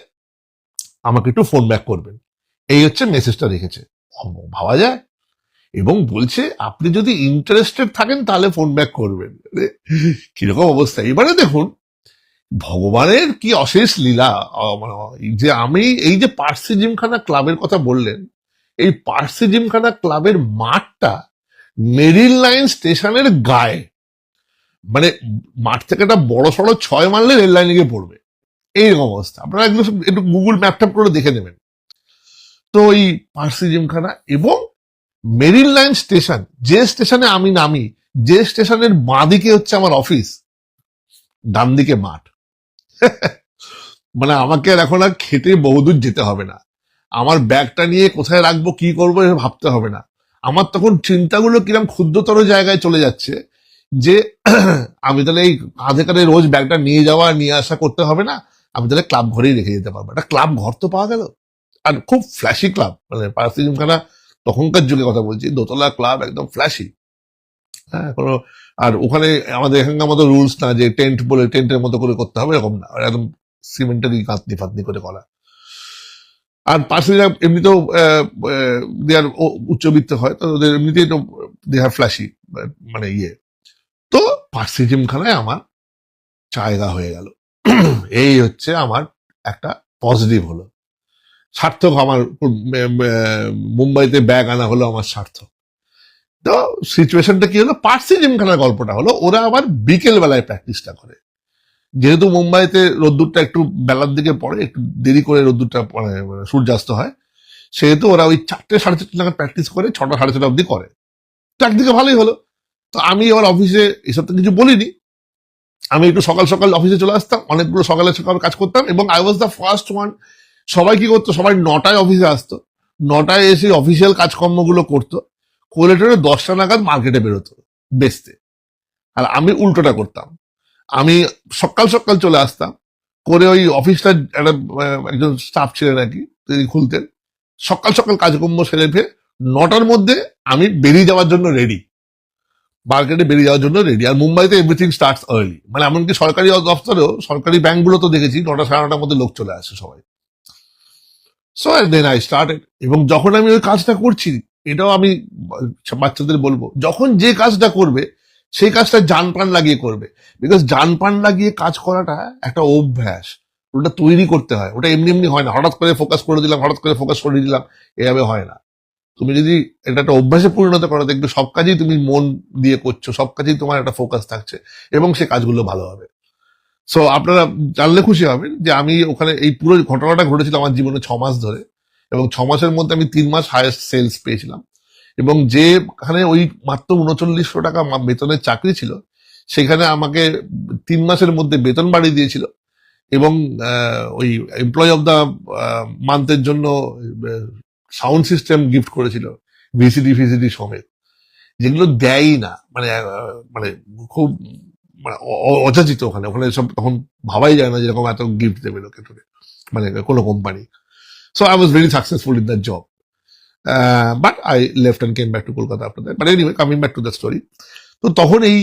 আমাকে একটু ফোন ব্যাক করবেন। এই হচ্ছে মেসেজটা রেখেছে, ভাবা যায়। এবং বলছে আপনি যদি ইন্টারেস্টেড থাকেন তাহলে ফোন ব্যাক করবেন। কিরকম অবস্থা! এবারে দেখুন ভগবানের কি অশেষ লীলা। মানে যে আমি এই যে পার্সি জিমখানা ক্লাবের কথা বললেন, এই পার্সি জিমখানা ক্লাবের মাঠটা মেরিন লাইন স্টেশনের গায়ে, মানে মাঠ থেকে একটা বড় সড়ো 6 মারলে রেল লাইনে গিয়ে পড়বে, এইরকম অবস্থা। আপনারা একটু গুগল ম্যাপ ট্যাপ করে দেখে নেবেন। তো ওই পার্সি জিমখানা এবং মেরিন লাইন স্টেশন, যে স্টেশনে আমি নামি, যে স্টেশনের বাঁদিকে হচ্ছে আমার অফিস, ডান দিকে মাঠ। মানে আমাকে আর এখন আর খেতে বহুদূর যেতে হবে না, আমার ব্যাগটা নিয়ে কোথায় রাখবো কি করবো ভাবতে হবে না। আমার তখন চিন্তাগুলো কিরকম ক্ষুদ্রতর জায়গায় চলে যাচ্ছে যে আমি তাহলে এই কাঁধে কাঁধে রোজ ব্যাগটা নিয়ে যাওয়া নিয়ে আসা করতে হবে না, আমি তাহলে ক্লাব ঘরেই রেখে যেতে পারবো। একটা ক্লাব ঘর তো পাওয়া গেল, আর খুব ফ্ল্যাশি ক্লাব, মানে পার্সি জিমখানা তখনকার যুগে কথা বলছি, দোতলা ক্লাব, একদম ফ্ল্যাশি। হ্যাঁ, কোনো আর ওখানে আমাদের এখানকার মতো রুলস না যে টেন্ট বলে টেন্টের মতো করে করতে হবে, এরকম না, একদম সিমেন্টারি কাঁতনি ফাতনি করে করা। আর পার্সিরা এমনিতেও দেয়ার উচ্চবিত্ত হয়, তো ওদের এমনিতেই তো দেহার ফ্ল্যাশি, মানে ইয়ে। তো পার্সি জিমখানায় আমার জায়গা হয়ে গেল। এই হচ্ছে আমার একটা পজিটিভ হলো, সার্থক আমার মুম্বাইতে ব্যাগ আনা হলো আমার সার্থক। তো সিচুয়েশনটা কি হলো, পার্সি জিমখানার গল্পটা হলো ওরা আবার বিকেল বেলায় প্র্যাকটিসটা করে। যেহেতু মুম্বাইতে রোদ্দুরটা একটু বেলার দিকে পড়ে, একটু দেরি করে রোদ্দুরটা মানে সূর্যাস্ত হয়, সেহেতু ওরা ওই 4টে 4:30 নাগাদ প্র্যাকটিস করে 6টা 6:30 অব্দি করে। তো একদিকে ভালোই হলো। তো আমি আবার অফিসে এসব তো কিছু বলিনি, আমি একটু সকাল সকাল অফিসে চলে আসতাম, অনেকগুলো সকালে সকাল কাজ করতাম এবং I was the first one. সবাই কি করতো, সবাই 9টায় অফিসে আসতো, 9টায় এসে অফিসিয়াল কাজকর্মগুলো করতো, করে টোরে 10টা নাগাদ মার্কেটে বেরোতো বেচতে। আর আমি উল্টোটা করতাম, আমি সকাল সকাল চলে আসতাম, করে ওই অফিসটা একটা একজন স্টাফ ছিলেন আর কি, তিনি খুলতেন, সকাল সকাল কাজকর্ম সেরে ফেলে 9টার মধ্যে আমি বেরিয়ে যাওয়ার জন্য রেডি, মার্কেটে বেরিয়ে যাওয়ার জন্য রেডি। আর মুম্বাইতে এভরিথিং স্টার্টস আর্লি, মানে এমনকি সরকারি দপ্তরেও, সরকারি ব্যাংকগুলো তো দেখেছি 9টা 9:30 মধ্যে লোক চলে আসে সবাই। So then I started. এবং যখন আমি ওই কাজটা করছি, এটাও আমি বাচ্চাদের বলবো, যখন যে কাজটা করবে সেই কাজটা জান প্রাণ লাগিয়ে করবে। বিকজ জান প্রাণ লাগিয়ে কাজ করাটা একটা অভ্যাস, ওটা তৈরি করতে হয়, ওটা এমনি এমনি হয় না। হঠাৎ করে ফোকাস করে দিলাম, হঠাৎ করে ফোকাস করে দিলাম, এভাবে হয় না। তুমি যদি এটা একটা অভ্যাসে পরিণত করো, দেখবে সব কাজেই তুমি মন দিয়ে করছো, সব কাজেই তোমার একটা ফোকাস থাকছে এবং সে কাজগুলো ভালো হবে। সো আপনারা জানলে খুশি হবেন যে আমি ওখানে এই পুরো ঘটনাটা ঘটেছিল আমার জীবনে 6 মাস ধরে, এবং 6 মাসের মধ্যে আমি 3 মাস হাইয়েস্ট সেলস পেয়েছিলাম। এবং যেখানে ওই মাত্র 3900 টাকা বেতনের চাকরি ছিল, সেখানে আমাকে 3 মাসের মধ্যে বেতন বাড়িয়ে দিয়েছিল এবং ওই এমপ্লয় অফ দ্য মান্থের জন্য সাউন্ড সিস্টেম গিফট করেছিল, ভিসিডি ফিসিডি সমেত, যেগুলো দেয়ই না, মানে মানে খুব মানে অযাচিত। ওখানে ওখানে সব তখন ভাবাই যায় না যেরকম এত গিফট দেবে লোকে তোকে, মানে কোনো company. So I was very successful in that job, but I left and came back to Kolkata after that. But anyway, coming back to the story. তো তখন এই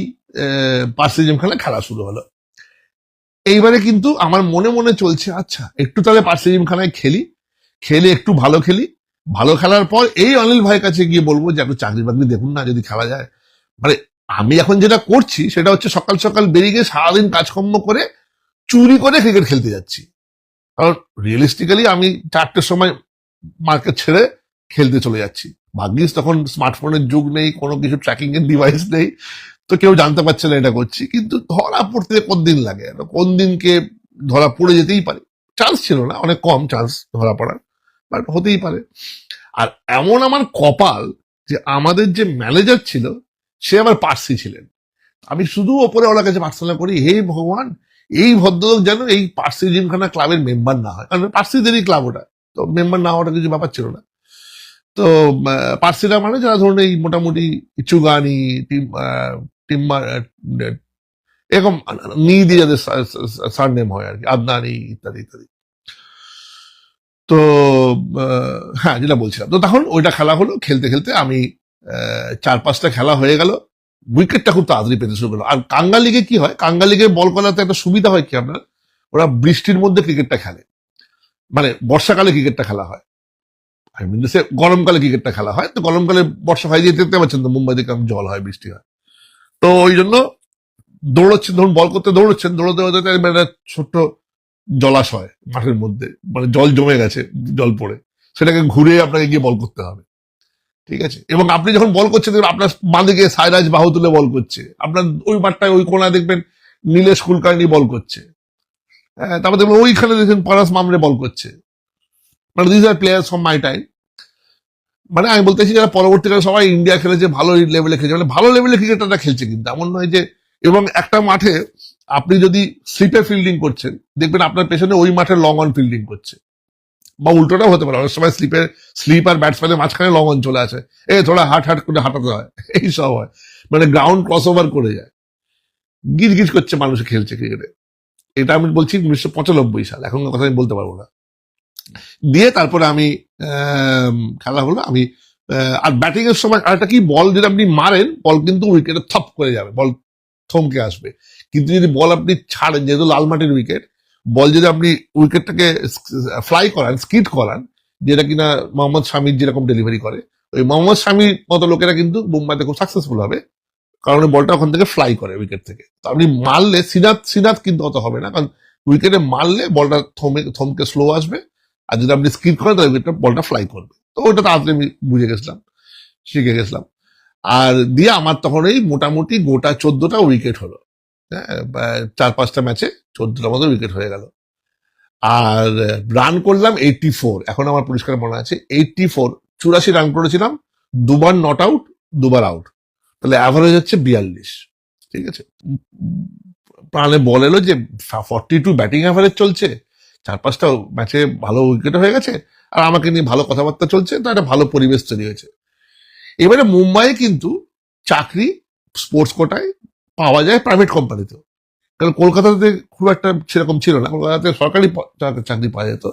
পার্সি জিমখানায় খেলা শুরু হলো। এইবারে কিন্তু আমার মনে মনে চলছে, আচ্ছা একটু তাহলে পার্সি জিমখানায় খেলি, খেলে একটু ভালো খেলি, ভালো খেলার পর এই অনিল ভাইয়ের কাছে গিয়ে বলবো যে একটু চাকরি বাকরি দেখুন না যদি খেলা যায়। মানে আমি এখন যেটা করছি সেটা হচ্ছে সকাল সকাল বেরিয়ে গিয়ে সারাদিন কাজকর্ম করে চুরি করে ক্রিকেট খেলতে যাচ্ছি। কারণ রিয়েলিস্টিক্যালি আমি 4টের সময় মার্কেট ছেড়ে খেলতে চলে যাচ্ছি। ভাগ্যিস তখন স্মার্টফোনের যুগ নেই, কোনো কিছু ট্র্যাকিং এর ডিভাইস নেই, তো কেউ জানতে পারছে না এটা করছি। কিন্তু ধরা পড়তে কোন দিন লাগে, কোন দিনকে ধরা পড়ে যেতেই পারে। চান্স ছিল না, অনেক কম চান্স ধরা পড়ার, বাট হতেই পারে। আর এমন আমার কপাল যে আমাদের যে ম্যানেজার ছিল সে আবার পার্সি ছিলেন। আমি শুধু ওপরে ওনার কাছে প্রার্থনা করি, হে ভগবান এই ভদ্রলোক যেন এই পার্সি জিমখানা ক্লাবের মেম্বার না হয়, কারণ পার্সিদেরই ক্লাব ওটা, তো মেম্বার না হওয়াটা কিছু ব্যাপার ছিল না। তো পার্সিরা মানে যারা ধরুন এই মোটামুটি চুগানি, টিম্বার, এরকম নি দিয়ে যাদের সারনেম হয় আর কি, আদনানি ইত্যাদি ইত্যাদি। তো হ্যাঁ, যেটা বলছিলাম, তো তখন ওইটা খেলা হলো। খেলতে খেলতে আমি 4-5টা খেলা হয়ে গেল, উইকেটটা খুব তাড়াতাড়ি পেতে শুরু করলো। আর কাঙ্গা লিগে কি হয়, কাঙ্গা লিগে বল করাতে একটা সুবিধা হয় কি আপনার, ওরা বৃষ্টির মধ্যে ক্রিকেটটা খেলে, মানে বর্ষাকালে ক্রিকেটটা খেলা হয়, আই মিন সে গরমকালে ক্রিকেটটা খেলা হয়। তো গরমকালে বর্ষা হয় দিয়ে দেখতে পাচ্ছেন তো মুম্বাইতে কেমন জল হয়, বৃষ্টি হয়। তো ওই জন্য দৌড়চ্ছেন, ধরুন বল করতে দৌড়চ্ছেন, দৌড়তে দৌড়তে একটা ছোট্ট জলাশয় মাঠের মধ্যে, মানে জল জমে গেছে, জল পড়ে, সেটাকে ঘুরে আপনাকে গিয়ে বল করতে হবে। ঠিক আছে, এবং আপনি যখন বল করছেন দেখবেন আপনার বাঁদিকে সাইরাজ বাহু তুলে বল করছে, আপনার ওই মাঠটায় ওই কোনায় দেখবেন নীলেশ কুলকার্নি বল করছে, হ্যাঁ, তারপর দেখবেন ওইখানে দেখবেন পরাস মামরে বল করছে। মানে this R players from my time. মানে আমি বলতেছি যারা পরবর্তীকালে সবাই ইন্ডিয়া খেলেছে, ভালো লেভেলে খেলছে, মানে ভালো লেভেলে ক্রিকেটাররা খেলছে, কিন্তু এমন নয় যে। এবং একটা মাঠে আপনি যদি স্লিপে ফিল্ডিং করছেন দেখবেন আপনার পেছনে ওই মাঠে লং অন ফিল্ডিং করছে, বা উল্টোটাও হতে পারে, অনেক সময় স্লিপ আর ব্যাটসম্যানের মাঝখানে লং অন চলে আসে, থোড়া হাট হাট করে হাঁটাতে হয়, এইসব হয়, মানে গ্রাউন্ড ক্রস ওভার করে যায়, গিজ গিজ করছে মানুষ খেলছে ক্রিকেটে। এটা আমি বলছি 1995 সাল, এখনকার কথা আমি বলতে পারবো না। দিয়ে তারপরে আমি খেলা হলো, আমি আর ব্যাটিং এর সময় আরেকটা কি, বল যদি আপনি মারেন বল কিন্তু উইকেটে থপ করে যাবে, বল থমকে আসবে। কিন্তু যদি বল আপনি ছাড়েন, যেহেতু লাল মাটির উইকেট, বল যদি আপনি উইকেটটাকে ফ্লাই করান, স্কিড করান, যেটা কিনা মোহাম্মদ শামির যেরকম ডেলিভারি করে, ওই মোহাম্মদ শামির মতো লোকেরা কিন্তু মুম্বাইতে খুব সাকসেসফুল হবে, কারণ বলটা ওখান থেকে ফ্লাই করে উইকেট থেকে। তো আপনি মারলে সিনাত কিন্তু অত হবে না, কারণ উইকেটে মারলে বলটা থমকে স্লো আসবে, আর যদি আপনি স্কিপ করেন তাহলে উইকেটটা বলটা ফ্লাই করবে। তো ওটা তাড়াতাড়ি আমি বুঝে গেছিলাম, শিখে গেছিলাম। আর দিয়ে আমার তখন এই মোটামুটি গোটা 14টা উইকেট হলো, হ্যাঁ, 4-5টা ম্যাচে 14টা মতো উইকেট হয়ে গেল। আর রান করলাম 84, এখন আমার পরিষ্কার মনে আছে 84, 84 রান করেছিলাম, দুবার নট আউট, দুবার আউট, তাহলে অ্যাভারেজ হচ্ছে 42। ঠিক আছে, প্রাণে বল এলো যে 42 ব্যাটিং অ্যাভারেজ চলছে, 4-5টা ম্যাচে ভালো উইকেট হয়ে গেছে, আর আমাকে নিয়ে ভালো কথাবার্তা চলছে, তো একটা ভালো পরিবেশ তৈরি হয়েছে। এবারে মুম্বাইয়ে কিন্তু চাকরি স্পোর্টস কোটায় পাওয়া যায় প্রাইভেট কোম্পানিতেও, কারণ কলকাতাতে খুব একটা সেরকম ছিল না, কলকাতাতে সরকারি চাকরি পাওয়া যেত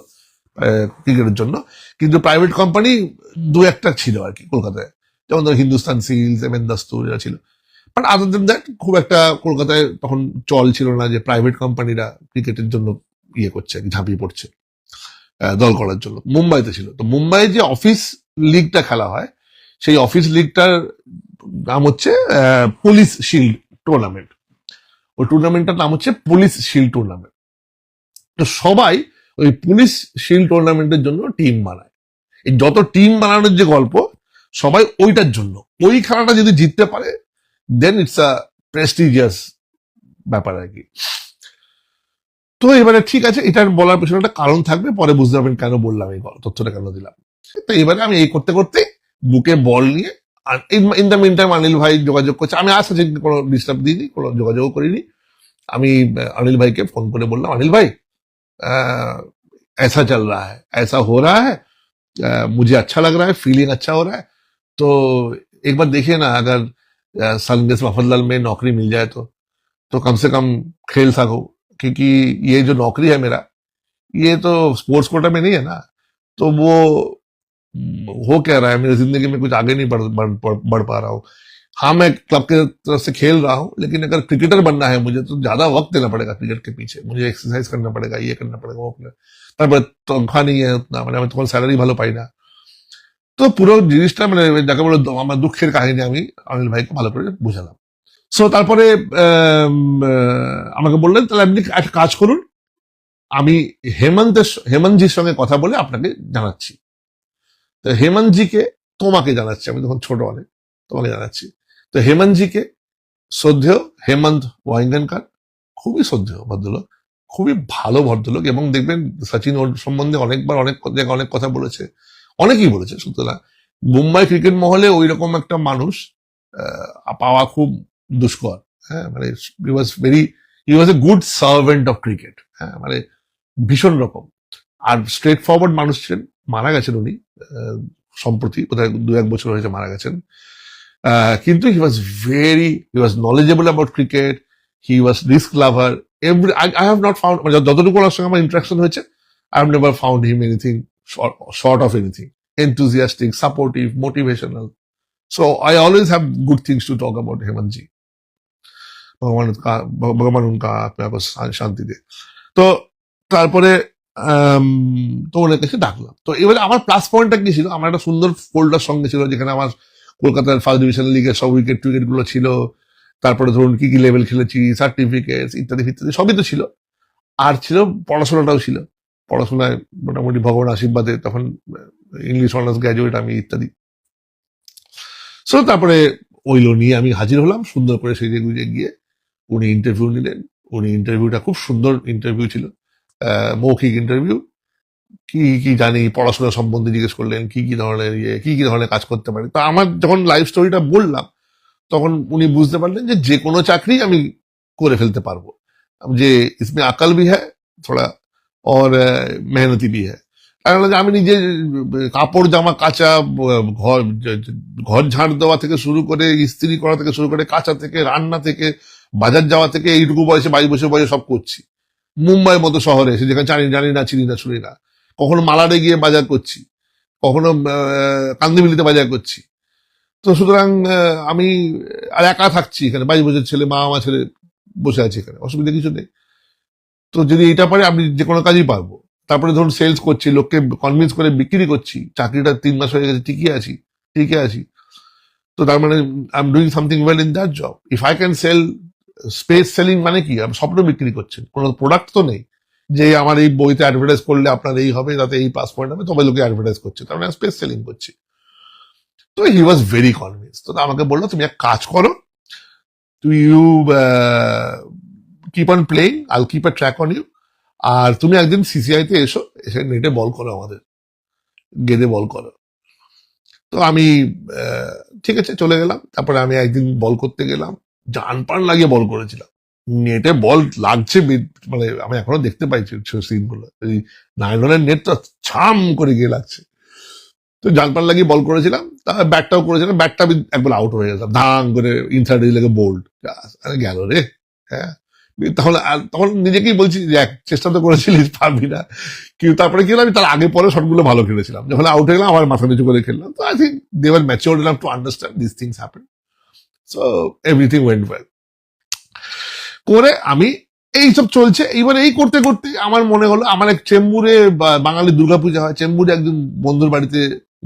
ক্রিকেটের জন্য, কিন্তু প্রাইভেট কোম্পানি দু একটা ছিল আর কি কলকাতায়, যেমন ধর হিন্দুস্তান সিলস, এম এন দাস্তুর, এরা ছিল। বাট আদার দেন দ্যাট খুব একটা কলকাতায় তখন চল ছিল না যে প্রাইভেট কোম্পানিরা ক্রিকেটের জন্য ইয়ে করছে, ঝাঁপিয়ে পড়ছে দল করার জন্য। মুম্বাইতে ছিল। তো মুম্বাই যে অফিস লিগটা খেলা হয়, সেই অফিস লিগটার নাম হচ্ছে পুলিশ শিল্ড টুর্নামেন্ট। ওই টুর্নামেন্টটার নাম হচ্ছে পুলিশ শিল্ড টুর্নামেন্ট। তো সবাই ওই পুলিশ শিল্ড টুর্নামেন্টের জন্য টিম বানায়। এই যত টিম বানানোর যে গল্প, সবাই ওইটার জন্য। ওই খেলাটা যদি জিততে পারে দেন ইটস আ প্রেস্টিজিয়াস ব্যাপার আর কি। তো এবারে ঠিক আছে, এটার বলার পেছনে একটা কারণ থাকবে, পরে বুঝতে পারবেন কেন বললাম, এই তথ্যটা কেন দিলাম। তো এবারে আমি এই করতে করতে বুকে বল নিয়ে, আর in the meantime Anil ভাই যোগাযোগ করছে, আমি আসা কোনো ডিস্টার্ব দিইনি, কোনো যোগাযোগও করিনি। আমি अनिल भाई के फोन করে বললাম, अनिल भाई ऐसा चल रहा है, ऐसा हो रहा है, मुझे अच्छा लग रहा है, फीलिंग अच्छा हो रहा है, तो एक बार देखिए ना, अगर सनराइजर्स मोहम्मदलाल में नौकरी मिल जाए तो कम से कम खेल सको, क्योंकि ये जो नौकरी है मेरा, ये तो स्पोर्ट्स कोटा में नहीं है ना, तो वो हो क्या रहा है, मेरी जिंदगी में कुछ आगे नहीं बढ़ पा रहा हूँ, हाँ मैं क्लब के तरफ से खेल रहा हूँ, लेकिन अगर क्रिकेटर बनना है मुझे तो ज्यादा वक्त देना पड़ेगा क्रिकेट के पीछे, मुझे एक्सरसाइज करना पड़ेगा, ये करना पड़ेगा, वो करना, তারপরে তনখা নেই না, মানে আমি তখন স্যালারি ভালো পাই না। তো পুরো জিনিসটা মানে যাকে বলে আমার দুঃখের কাহিনী আমি অনিল ভাইকে ভালো করে বুঝালাম। সো তারপরে আমাকে বললেন তাহলে আপনি একটা কাজ করুন, আমি হেমন্তজির সঙ্গে কথা বলে আপনাকে জানাচ্ছি। তো হেমন্তজিকে তোমাকে জানাচ্ছি, আমি তখন ছোট অনেক, তোমাকে জানাচ্ছি। তো হেমন্তজিকে শ্রদ্ধেয় হেমন্ত ওয়াইঙ্গনকার, খুবই শ্রদ্ধেয় ভদ্রলোক, খুবই ভালো ভদ্রলোক, এবং দেখবেন সচিন ওর সম্বন্ধে অনেকবার অনেক জায়গায় অনেক কথা বলেছে, অনেকেই বলেছে। সুতরাং মুম্বাই ক্রিকেট মহলে ওই রকম একটা মানুষ পাওয়া খুব দুষ্কর। হ্যাঁ মানে he was a good servant of cricket. হ্যাঁ মানে ভীষণ রকম, আর স্ট্রেট ফরওয়ার্ড মানুষ ছিলেন। মারা গেছেন উনি সম্প্রতি, বোধহয় 2-1 বছর হয়েছে মারা গেছেন। কিন্তু he was knowledgeable about cricket, he was risk lover. I have not found, যতটুকু ওনার সঙ্গে আমার ইন্টারাকশন হয়েছে, I have never found him anything short of anything. Enthusiastic, supportive, motivational. So I always have good things to talk about Hemantji. ভগবান উনকা আত্মা কো শান্তি দে। তো তারপরে তো ওনার কাছে ডাকলাম। তো এবারে আমার প্লাস পয়েন্টটা কি ছিল, আমার একটা সুন্দর ফোল্ডার সঙ্গে ছিল, যেখানে আমার কলকাতার ফার্স্ট ডিভিশন লিগের সব উইকেট গুলো ছিল, তারপরে ধরুন কি কি লেভেল খেলেছি, সার্টিফিকেট ইত্যাদি ইত্যাদি সবই তো ছিল। আর ছিল পড়াশোনাটাও ছিল, পড়াশোনায় মোটামুটি ভগবান আশীর্বাদে তখন ইংলিশ অনার্স গ্র্যাজুয়েট আমি ইত্যাদি। সো তারপরে ওইগুলো নিয়ে আমি হাজির হলাম সুন্দর করে সেজে গুজে গিয়ে। উনি ইন্টারভিউ নিলেন, উনি ইন্টারভিউটা খুব সুন্দর ইন্টারভিউ ছিল, মৌখিক ইন্টারভিউ। কি কি জানি পড়াশোনা সম্বন্ধে জিজ্ঞেস করলেন, কি কি ধরনের কাজ করতে পারি। তো আমার যখন লাইফ স্টোরিটা বললাম, তখন উনি বুঝতে পারলেন যে কোনো চাকরি আমি করে ফেলতে পারবো, যে इसमें अकल भी है थोड़ा और मेहनती भी है। কারণ আমি নিজে কাপড় জামা কাচা, ঘর ঝাড় দেওয়া থেকে শুরু করে, ইস্ত্রি করা থেকে শুরু করে, কাঁচা থেকে রান্না থেকে বাজার যাওয়া থেকে, এইটুকু বয়সে 22 বছর বয়সে সব করছি। মুম্বাইয়ের মতো শহরে এসে, যেখানে জানি না চিনি না শুনি না, কখনো মালাডে গিয়ে বাজার করছি, কখনো কান্দিমিলিতে বাজার করছি। তো সুতরাং আমি আর একা থাকছি এখানে, 22 বছর ছেলে, মা ছেলে বসে আছে এখানে, অসুবিধা কিছু নেই। তো যদি এটা পারে আমি যে কোনো কাজই পারবো। তারপরে ধরুন সেলস করছি, লোককে কনভিন্স করে বিক্রি করছি, চাকরিটা 3 মাস হয়ে গেছে, ঠিকই আছি। তো তার মানে I am doing something well in that job. If I can sell, space selling মানে কি, আমি স্বপ্ন বিক্রি করছেন, কোনো প্রোডাক্ট তো নেই যে আমার এই বইতে অ্যাডভার্টাইজ করলে আপনার এই হবে, তাতে এই প্লাস পয়েন্ট হবে, তবে লোকে অ্যাডভার্টাইজ করছে, তার মানে স্পেস সেলিং করছি। তো হি ওয়াজ ভেরি কনভিন্স। তো আমাকে বললো তুমি এক কাজ করো, you keep on playing, I'll keep a track on you, আর তুমি একদিন সিসিআই তে এসে নেটে বল করো, আমাদের গেদে বল করো। তো আমি ঠিক আছে চলে গেলাম। তারপরে আমি একদিন বল করতে গেলাম, জান প্রাণ লাগিয়ে বল করেছিলাম। নেটে বল লাগছে, মানে আমি এখনো দেখতে পাইছি সিনগুলো, এই নাইলনের নেটটা ছাম করে গিয়ে লাগছে। তো জান প্রাণ লাগিয়ে বল করেছিলাম, তারপর ব্যাটটাও করেছিলাম, ব্যাটটা আমি একবার আউট হয়ে গেলাম, ধাং করে ইনসাইড লেগে বোল্ড, গেল রে। হ্যাঁ তখন নিজেকেই বলছি যে চেষ্টা তো করেছিলিস, পারবি না। কিন্তু তারপরে কি হলো, আমি তার আগে পরে শটগুলো ভালো খেলেছিলাম, যখন আউট হয়ে গেলাম আমার মাথা নিচু করে খেললাম। তো I think they were matured enough to understand this things happen. So everything went well করে আমি এইসব চলছে। এইবার এই করতে করতে আমার মনে হলো, আমার এক চেম্বুরে বাঙালি দুর্গাপূজা হয়, চেম্বুরে একজন বন্ধুর বাড়িতে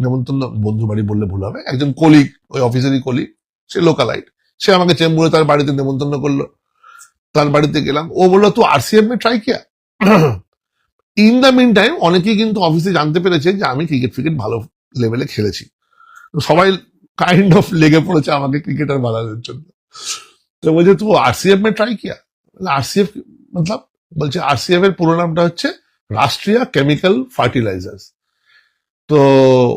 নেমন্তন্ন, বন্ধুর বাড়ি বললে ভুল হবে, একজন কলিগ, ওই অফিসেরই কলিগ, সে লোকালাইট, সে আমাকে চেম্বুরে তার বাড়িতে নেমন্তন্ন করলো। তার বাড়িতে গেলাম, ও বললো তো আরসিএফ মে ট্রাই কিয়া। ইন দ্য মিন টাইম অনেকেই কিন্তু অফিসে জানতে পেরেছে যে আমি ক্রিকেট ভালো লেভেলে খেলেছি, তো সবাই কাইন্ড অফ লেগে পড়েছে আমাকে ক্রিকেটার বানানোর জন্য। তো বলছে তো আরসিএফ মে ট্রাই কিয়া, আরসিএফ মতলব, বলছে আরসিএফ এর পুরো নামটা হচ্ছে রাষ্ট্রীয় কেমিক্যাল ফার্টিলাইজার্স। তো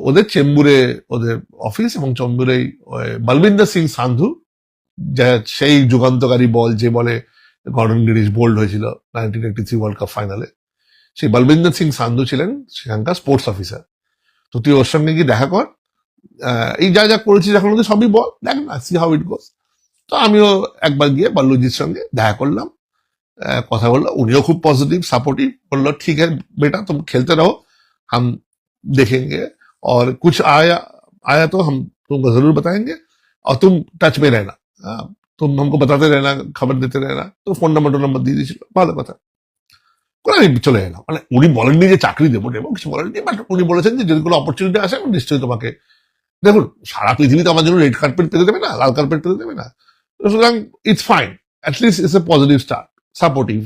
ওদের চেম্বুরে ওদের অফিস, এবং চেম্বুরেই বলবিন্দর সিং সান্ধু, যা সেই যুগান্তকারী বল, যে বলে গর্ডন গিরিশ বোল্ড হয়েছিল 1983 ওয়ার্ল্ড কাপ ফাইনালে, সেই বলবিন্দর সিং সান্ধু ছিলেন সেখানকার স্পোর্টস অফিসার। তো তুই ওর সঙ্গে গিয়ে দেখা কর, এই যা করেছিস এখন সবই বল, দেখ না, সি হাউ ইট গোস। তো আমিও একবার গিয়ে বল্লুজির সঙ্গে দেখা করলাম, কথা বললো, উনিও খুব পজিটিভ সাপোর্টিভ, বললো ঠিক है बेटा तुम खेलते रहो, हम देखेंगे और कुछ आया तो हम तुमको जरूर बताएंगे, और तुम टच में रहना, तुम हमको बताते रहना, खबर देते रहना। তো ফোন নাম্বার দিয়ে দিয়েছিল, ভালো কথা। করে আমি চলে এলাম। মানে উনি বলেননি যে চাকরি দেবো দেবো, কিছু বলেননি, বাট উনি বলেছেন যে যদি কোনো অপরচুনিটি আসে আমি নিশ্চয়ই তোমাকে। দেখুন, সারা পৃথিবীতে আমার জন্য রেড কার্পেট পেতে দেবে না, লাল কার্পেট পেতে দেবে না। সুতরাং it's fine, at least it's a positive start, supportive.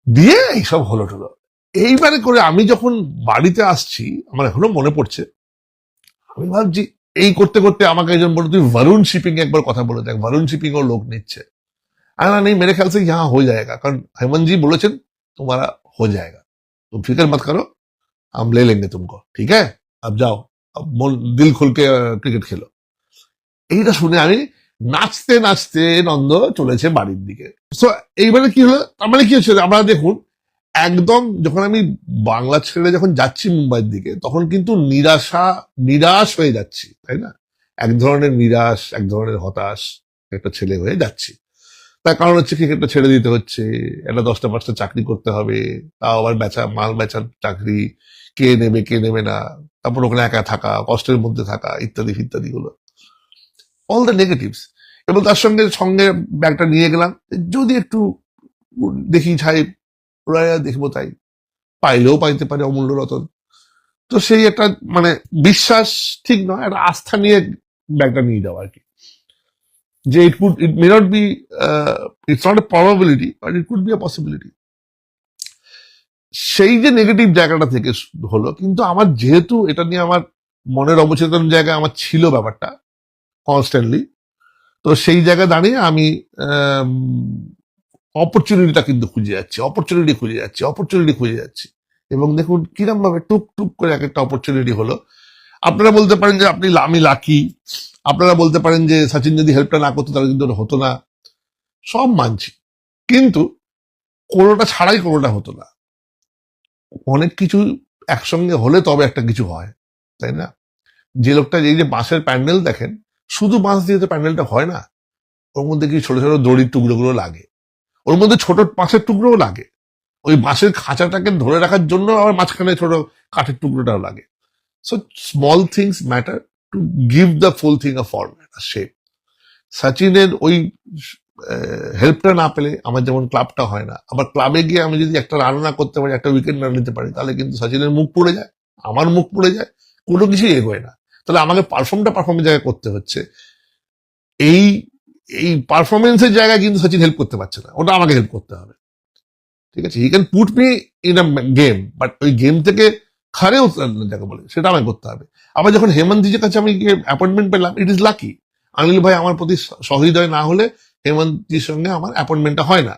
দিয়ে এইসব হলো টলো। এইবারে করে আমি যখন বাড়িতে আসছি, আমার এখনো মনে পড়ছে, আমি ভাবছি এই করতে করতে আমাকে একজন বলল, তুই वरुण शिपिंग একবার কথা বলে দেখ, वरुण शिपिंग ও লোক নিচ্ছে। না नहीं, मेरे ख्याल से यहाँ हो जाएगा, কারণ हेमंत जी বলেছেন तुम्हारा हो जाएगा, तुम फिक्र मत करो, हम ले लेंगे तुमको, ठीक है, अब जाओ, अब दिल खुल के ক্রিকেট খেলো। এইটা শুনে আমি নাচতে নাচতে নন্দ চলেছে বাড়ির দিকে। সো এইবারে কি হলো, তার মানে কি হচ্ছে, আমরা দেখুন একদম যখন আমি বাংলা ছেড়ে যখন যাচ্ছি মুম্বাইয়ের দিকে, তখন কিন্তু নিরাশ হয়ে যাচ্ছি, তাই না? এক ধরনের নিরাশ, এক ধরনের হতাশ একটা ছেলে হয়ে যাচ্ছি। তার কারণ হচ্ছে ক্রিকেটটা ছেড়ে দিতে হচ্ছে, একটা 10টা-5টা চাকরি করতে হবে, তাও আবার মাল বেচার চাকরি, কে নেবে কে নেবে না, তারপর ওখানে একা থাকা, কষ্টের মধ্যে থাকা, ইত্যাদি ইত্যাদি গুলো, অল দ্য নেগেটিভস। এবং তার সঙ্গে সঙ্গে ব্যাগটা নিয়ে গেলাম, যদি একটু দেখি ছাই দেখবো, তাই পাইলেও পাইতে পারে অমূল্য রতন। তো সেই একটা মানে বিশ্বাস ঠিক নয়, একটা আস্থা নিয়ে ব্যাগটা নিয়ে যাওয়া আর কি, যে it may not be, it's not a probability, but it could be a possibility. সেই যে নেগেটিভ জায়গাটা থেকে হলো, কিন্তু আমার যেহেতু এটা নিয়ে আমার মনের অবচেতন জায়গায় আমার ছিল ব্যাপারটা কনস্ট্যান্টলি, তো সেই জায়গায় দাঁড়িয়ে আমি অপরচুনিটিটা কিন্তু খুঁজে যাচ্ছি। এবং দেখুন কিরম ভাবে টুক টুক করে এক একটা অপরচুনিটি হলো। আপনারা বলতে পারেন যে আমি লাকি, আপনারা বলতে পারেন যে সচিন যদি হেল্পটা না করতো তাহলে কিন্তু হতো না, সব মানছি, কিন্তু কোনোটা ছাড়াই কোনোটা হতো না। অনেক কিছু একসঙ্গে হলে তবে একটা কিছু হয়, তাই না? যে লোকটা এই যে বাঁশের প্যান্ডেল দেখেন, শুধু বাঁশ দিয়ে তো প্যান্ডেলটা হয় না, ওর মধ্যে কি ছোট ছোট দড়ির টুকরোগুলো লাগে, ওর মধ্যে ছোট বাঁশের টুকরোও লাগে, ওই বাঁশের খাঁচাটাকে ধরে রাখার জন্য আবার মাঝখানে ছোট কাঠের টুকরোটাও লাগে। So small things matter to give the full thing a format, a shape. সচিনের ওই হেল্পটা না পেলে আমার যেমন ক্লাবটা হয় না, আবার ক্লাবে গিয়ে আমি যদি একটা রান না করতে পারি, একটা উইকেট না নিতে পারি, তাহলে কিন্তু সচিনের মুখ পড়ে যায়, আমার মুখ পড়ে যায়, কোনো কিছুই এগোয় না। তাহলে আমাকে পারফর্মের জায়গায় করতে হচ্ছে। এই এই পারফরমেন্সের জায়গায় কিন্তু সচিন হেল্প করতে পারছে না, ওটা আমাকে হেল্প করতে হবে, ঠিক আছে? He can put me in a game, but ওই গেম থেকে খারে উতরানো যাকে বলে সেটা আমাকে করতে হবে। আবার যখন হেমন্তজির কাছে আমি গিয়ে অ্যাপয়েন্টমেন্ট পেলাম, ইট ইজ লাকি। অনিল ভাই আমার প্রতি সহৃদয় না হলে হেমন্তজির সঙ্গে আমার অ্যাপয়েন্টমেন্টটা হয় না,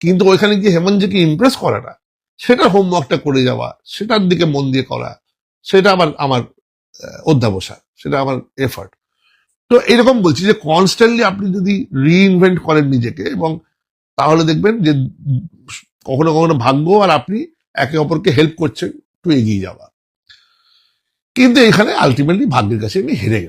কিন্তু ওইখানে গিয়ে হেমন্তজিকে ইমপ্রেস করাটা, সেটার হোমওয়ার্কটা করে যাওয়া, সেটার দিকে মন দিয়ে করা, সেটা আবার আমার অধ্যাবসায়, সেটা আমার এফার্ট। তো এরকম বলছি যে কনস্ট্যান্টলি আপনি যদি রিইনভেন্ট করেন নিজেকে, এবং তাহলে দেখবেন যে কখনো কখনো ভাগ্য আর আপনি একে অপরকে হেল্প করছেন একটু এগিয়ে যাওয়া। কিন্তু এখানে আলটিমেটলি ভাগ্যের কাছে আমি হেরে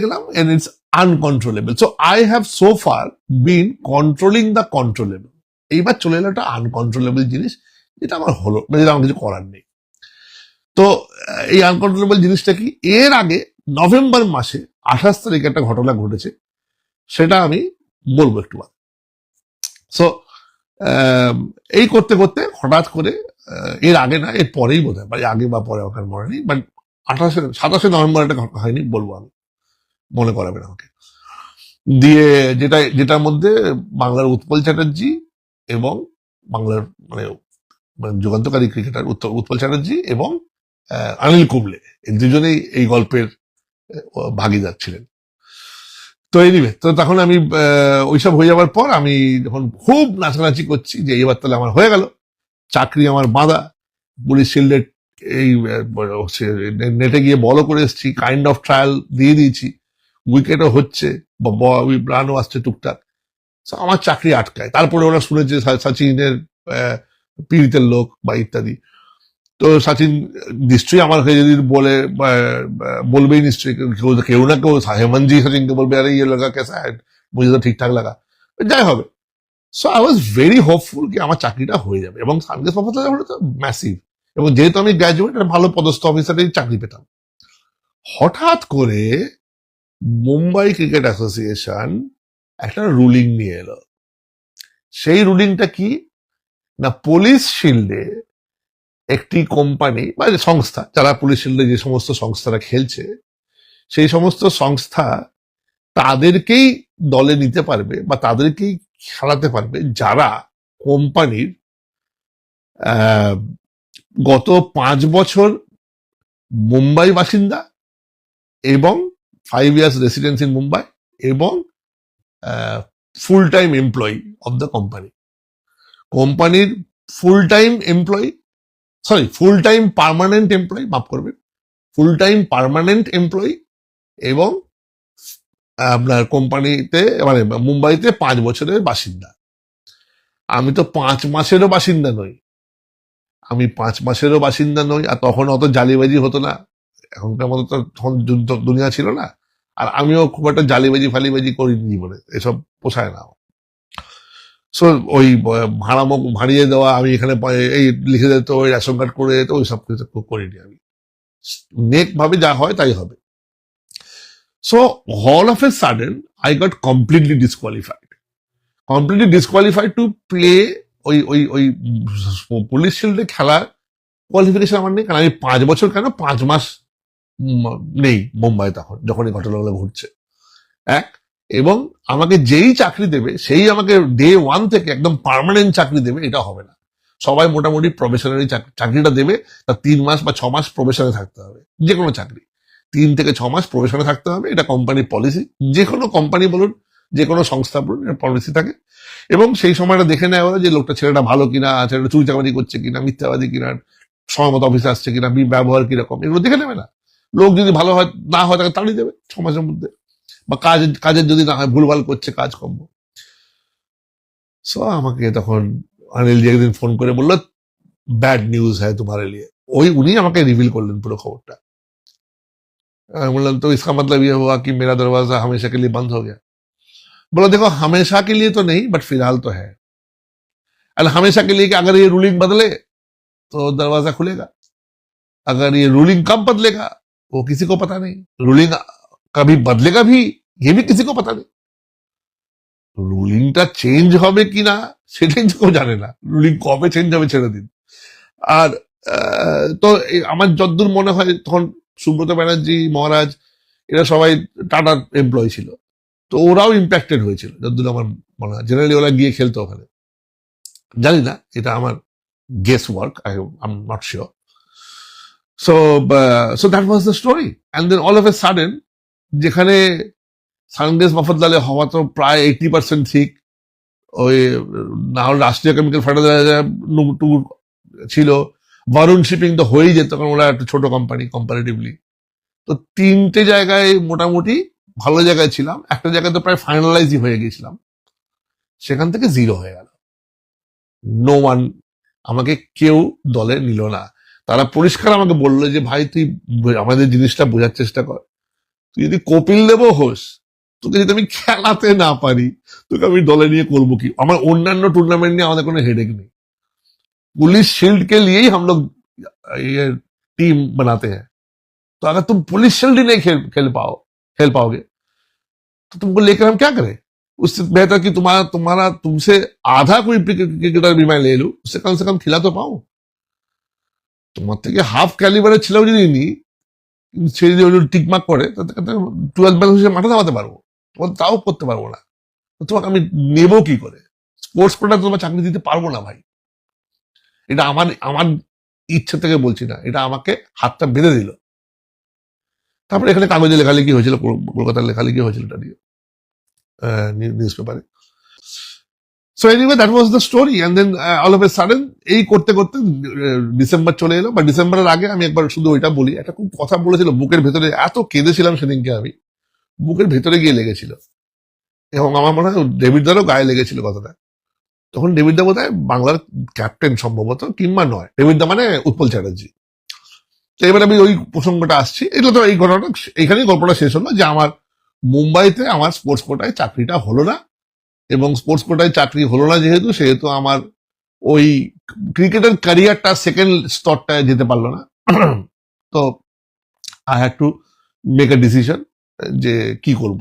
গেলাম, and it's uncontrollable. So I have so far been controlling the controllable. এইবার চলে এলো একটা আনকন্ট্রোলেবল জিনিস, যেটা আমার হলো, মানে যেটা আমার কিছু করার নেই। তো এই আনকন্ট্রোলেবল জিনিসটা কি, এর আগে নভেম্বর মাসে 28 তারিখে একটা ঘটনা ঘটেছে, সেটা আমি বলবো একটু। সো এই করতে করতে হঠাৎ করে, এর আগে না এর পরেই বোধ হয়, আগে বা পরে ওখানে মনে নেই, বাট 27 নভেম্বর একটা হয়নি বলবো আমি, মনে করাবেন আমাকে দিয়ে, যেটার মধ্যে বাংলার উৎপল চ্যাটার্জি এবং বাংলার মানে যুগান্তকারী ক্রিকেটার উৎপল চ্যাটার্জি এবং অনিল কুম্বলে, এই দুজনেই এই গল্পের ভাগিদার ছিলেন। তো এনিওয়ে, তো তখন আমি ওইসব হয়ে যাওয়ার পর আমি যখন খুব নাচানাচি করছি যে এবার তাহলে আমার হয়ে গেল, চাকরি আমার বাঁধা, পুলিশ শিল্ডের এই নেটে গিয়ে বলও করে এসেছি, কাইন্ড অফ ট্রায়াল দিয়ে দিয়েছি, উইকেটও হচ্ছে, রানও আসছে টুকটাক, আমার চাকরি আটকায়। তারপরে ওরা শুনেছে সচিনের পীড়িতের লোক বা ইত্যাদি, তো সচিন নিশ্চয়ই আমার হয়ে যদি বলবেই নিশ্চয়ই, কেউ না কেউ হেমন্তজি সচিনকে বলবে, আরে ইয়ে লাগা কেসা হ্যাঁ, মুঝে তো ঠিকঠাক লাগা, যাই হবে। So I was very hopeful কি আমার চাকরিটা হয়ে যাবে, এবং সানডে সফলতা তো ম্যাসিভ, এবং যেহেতু আমি গ্র্যাজুয়েট, ভালো পদস্থ অফিসারের চাকরি পেতাম। হঠাৎ করে মুম্বাই ক্রিকেট অ্যাসোসিয়েশন একটা রুলিং নিয়ে এলো। সেই রুলিংটা কি না, পুলিশ শিল্ডে একটি কোম্পানি বা যে সংস্থা, যারা পুলিশ শিল্ডে যে সমস্ত সংস্থারা খেলছে, সেই সমস্ত সংস্থা তাদেরকেই দলে নিতে পারবে বা তাদেরকেই খেলাতে পারবে যারা কোম্পানির আহ, গত 5 বছর মুম্বাই বাসিন্দা এবং 5 years রেসিডেন্স ইন মুম্বাই এবং full time employee of the company. কোম্পানির full time employee, sorry full time permanent employee, মাফ করবেন, ফুল টাইম পার্মানেন্ট এমপ্লয়ি এবং আপনার কোম্পানিতে মানে মুম্বাইতে 5 বছরের বাসিন্দা। আমি তো 5 মাসেরও বাসিন্দা নই, আমি 5 মাসেরও বাসিন্দা নই, আর তখন অত জালিবাজি হতো না, এখনকার মতো তো তখন দুনিয়া ছিল না। আর আমিও খুব একটা জালিবাজি ফালিবাজি করিনি জীবনে, এসব পোষায় না। সো ওই ভাড়িয়ে দেওয়া, আমি এখানে এই লিখে দিত, ওই রেশন কার্ড করে দিত, ওই সব কিছু করিনি আমি। নেক ভাবে যা হয় তাই হবে। So all of a sudden I got completely disqualified to play ওই ওই ওই পুলিশ শিল্ডে খেলার কোয়ালিফিকেশন আমার নেই, কারণ আমি 5 বছর কেন 5 মাস নেই মুম্বাই তখন, যখন এই ঘটনাগুলো ঘটছে। এক, এবং আমাকে যেই চাকরি দেবে সেই আমাকে ডে 1 থেকে একদম পার্মানেন্ট চাকরি দেবে, এটা হবে না। সবাই মোটামুটি প্রবেশনারি চাকরিটা দেবে, তার 3 মাস বা 6 মাস প্রবেশনে থাকতে হবে। যে কোনো চাকরি 3 থেকে 6 মাস প্রবেশনে থাকতে হবে, এটা কোম্পানির পলিসি। যে কোনো কোম্পানি বলুন, যে কোনো সংস্থা বলুন, পলিসি থাকে। এবং সেই সময়টা দেখে নেওয়া হলো যে লোকটা, ছেলেটা ভালো কিনা, ছেলেটা চুরি চাকরি করছে কিনা, মিথ্যাবাদী কিনা, সময় মতো অফিসে আসছে কিনা, ব্যবহার কিরকম, এগুলো দেখে নেবে না। লোক যদি ভালো হয় না হয় তাকে তাড়িয়ে দেবে 6 মাসের মধ্যে, বা কাজের যদি না হয়, ভুলভাল করছে কাজকর্ম। সো আমাকে তখন অনিলজি একদিন ফোন করে বললো, ব্যাড নিউজ হ্যায় তোমারে লিয়ে। উনি আমাকে রিভিল করলেন পুরো খবরটা। আমি বললাম, तो इसका मतलब ये हुआ कि मेरा दरवाजा हमेशा के लिए बंद हो गया? बोला, देखो हमेशा के लिए तो नहीं, बट फिलहाल तो है। एंड हमेशा के लिए कि अगर ये रूलिंग बदले तो दरवाजा खुलेगा, अगर ये रूलिंग कब बदलेगा वो किसी को पता नहीं, रूलिंग कभी बदलेगा भी ये भी किसी को पता नहीं। রুলিংটা চেঞ্জ হবে কিনা সেটাই তো কেউ জানে না, রুলিং কবে চেঞ্জ হবে ছেড়ে দিন। আর তো আমার যতদূর মনে হয় তখন সুব্রত ব্যানার্জি, মহারাজ, এরা সবাই টাটার এমপ্লয়ি ছিল, তো ওরাও ইম্প্যাক্টেড হয়েছিল যতদূর আমার মনে হয়। জেনারেলি ওরা গিয়ে খেলতো ওখানে, জানি না, এটা আমার guesswork, I am not sure. So so that was the story. And then all of a sudden, যেখানে সানডেস মফদ্দালে হওয়া তো প্রায় 80% ঠিক, ওই না হলে রাষ্ট্রীয় কেমিক্যাল ফার্টিলাইজার ছিল, বরুণ শিপিং তো হয়েই যেত, কারণ ওরা একটা ছোট কোম্পানি কম্পারেটিভলি। তো 3টে জায়গায় মোটামুটি ভালো জায়গায় ছিলাম, একটা জায়গায় তো প্রায় ফাইনালাইজই হয়ে গেছিলাম, সেখান থেকে 0 হয়ে গেল। নো ওয়ান, আমাকে কেউ দলে নিল না। তারা পরিষ্কার আমাকে বললো যে, ভাই তুই আমাদের জিনিসটা বোঝার চেষ্টা কর, তুই যদি কপিল দেবও হোস, তোকে যদি আমি খেলাতে না পারি, তোকে আমি দলে নিয়ে করবো কি? আমার অন্যান্য টুর্নামেন্ট নিয়ে আমাদের কোনো হেডেক নেই, पुलिस शील्ड के लिए ही हम लोग ये टीम बनाते हैं। तो अगर तुम पुलिस शील्ड ही नहीं खेल पाओगे तो तुमको लेकर हम क्या करें? उससे बेहतर कि तुम्हारा तुमसे आधा कोई क्रिकेटर भी मैं ले लूं, उससे कम खिला तो पाऊं। তোমার থেকে হাফ ক্যালিবারের ছেলেও যদি নি, সে যদি টিকমাক করে, তাতে 12 ব্যালেন্স হিসেবে মাঠে নামাতে পারবো, তোমার তাও করতে পারবো না। তোমাকে আমি নেবো কি করে? স্পোর্টস কোটা তোমার চাকরি দিতে পারবো না ভাই। এটা আমার আমার ইচ্ছে থেকে বলছি না, এটা আমাকে হাতটা বেঁধে দিল। তারপরে এখানে কাগজে লেখালেখি হয়েছিল, কলকাতার লেখালেখি হয়েছিল এটা নিয়ে নিউজ পেপারে। So anyway that was the story. And then all of a sudden এই করতে করতে ডিসেম্বর চলে এলো। বা ডিসেম্বরের আগে আমি একবার শুধু ওইটা বলি, একটা খুব কথা বলেছিল বুকের ভেতরে, এত কেঁদেছিলাম সেদিনকে, আমি বুকের ভেতরে গিয়ে লেগেছিল, এবং আমার মনে হয় ডেভিড দারও গায়ে লেগেছিল কথাটা। তখন ডেভিড দা বোধহয় বাংলার ক্যাপ্টেন সম্ভবত, কিংবা নয়, ডেভিড দা মানে উৎপল চ্যাটার্জি। তো এবার আমি ওই প্রসঙ্গটা আসছি, এটা তো এই ঘটনাটা এখানেই গল্পটা শেষ হলো, যে আমার মুম্বাইতে আমার স্পোর্টস কোটায় চাকরিটা হলো না, এবং স্পোর্টস কোটায় চাকরি হলো না সেহেতু আমার ওই ক্রিকেটের ক্যারিয়ারটা সেকেন্ড স্তরটায় যেতে পারলো না। তো I had to make a decision, যে কি করব।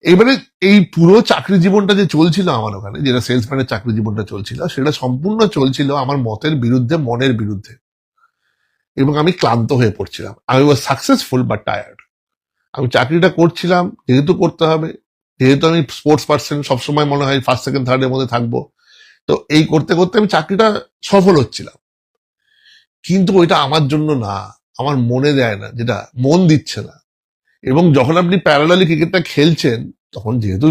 এবারে এই পুরো চাকরি জীবনটা যে চলছিল আমার ওখানে, যেটা সেলসম্যানের চাকরি জীবনটা চলছিল, সেটা সম্পূর্ণ চলছিল আমার মতের বিরুদ্ধে, মনের বিরুদ্ধে, এবং আমি ক্লান্ত হয়ে পড়ছিলাম। আমি ওয়াজ সাকসেসফুল বাট টায়ার্ড। আমি চাকরিটা করছিলাম যেহেতু করতে হবে, যেহেতু আমি স্পোর্টস পার্সন, সবসময় মনে হয় ফার্স্ট সেকেন্ড থার্ড এর মধ্যে থাকবো, তো এই করতে করতে আমি চাকরিটা সফল হচ্ছিলাম। কিন্তু ওইটা আমার জন্য না, আমার মনে দেয় না, যেটা মন দিচ্ছে না। এবং যখন আপনি প্যারালালি ক্রিকেটটা খেলছেন, তখন যেহেতু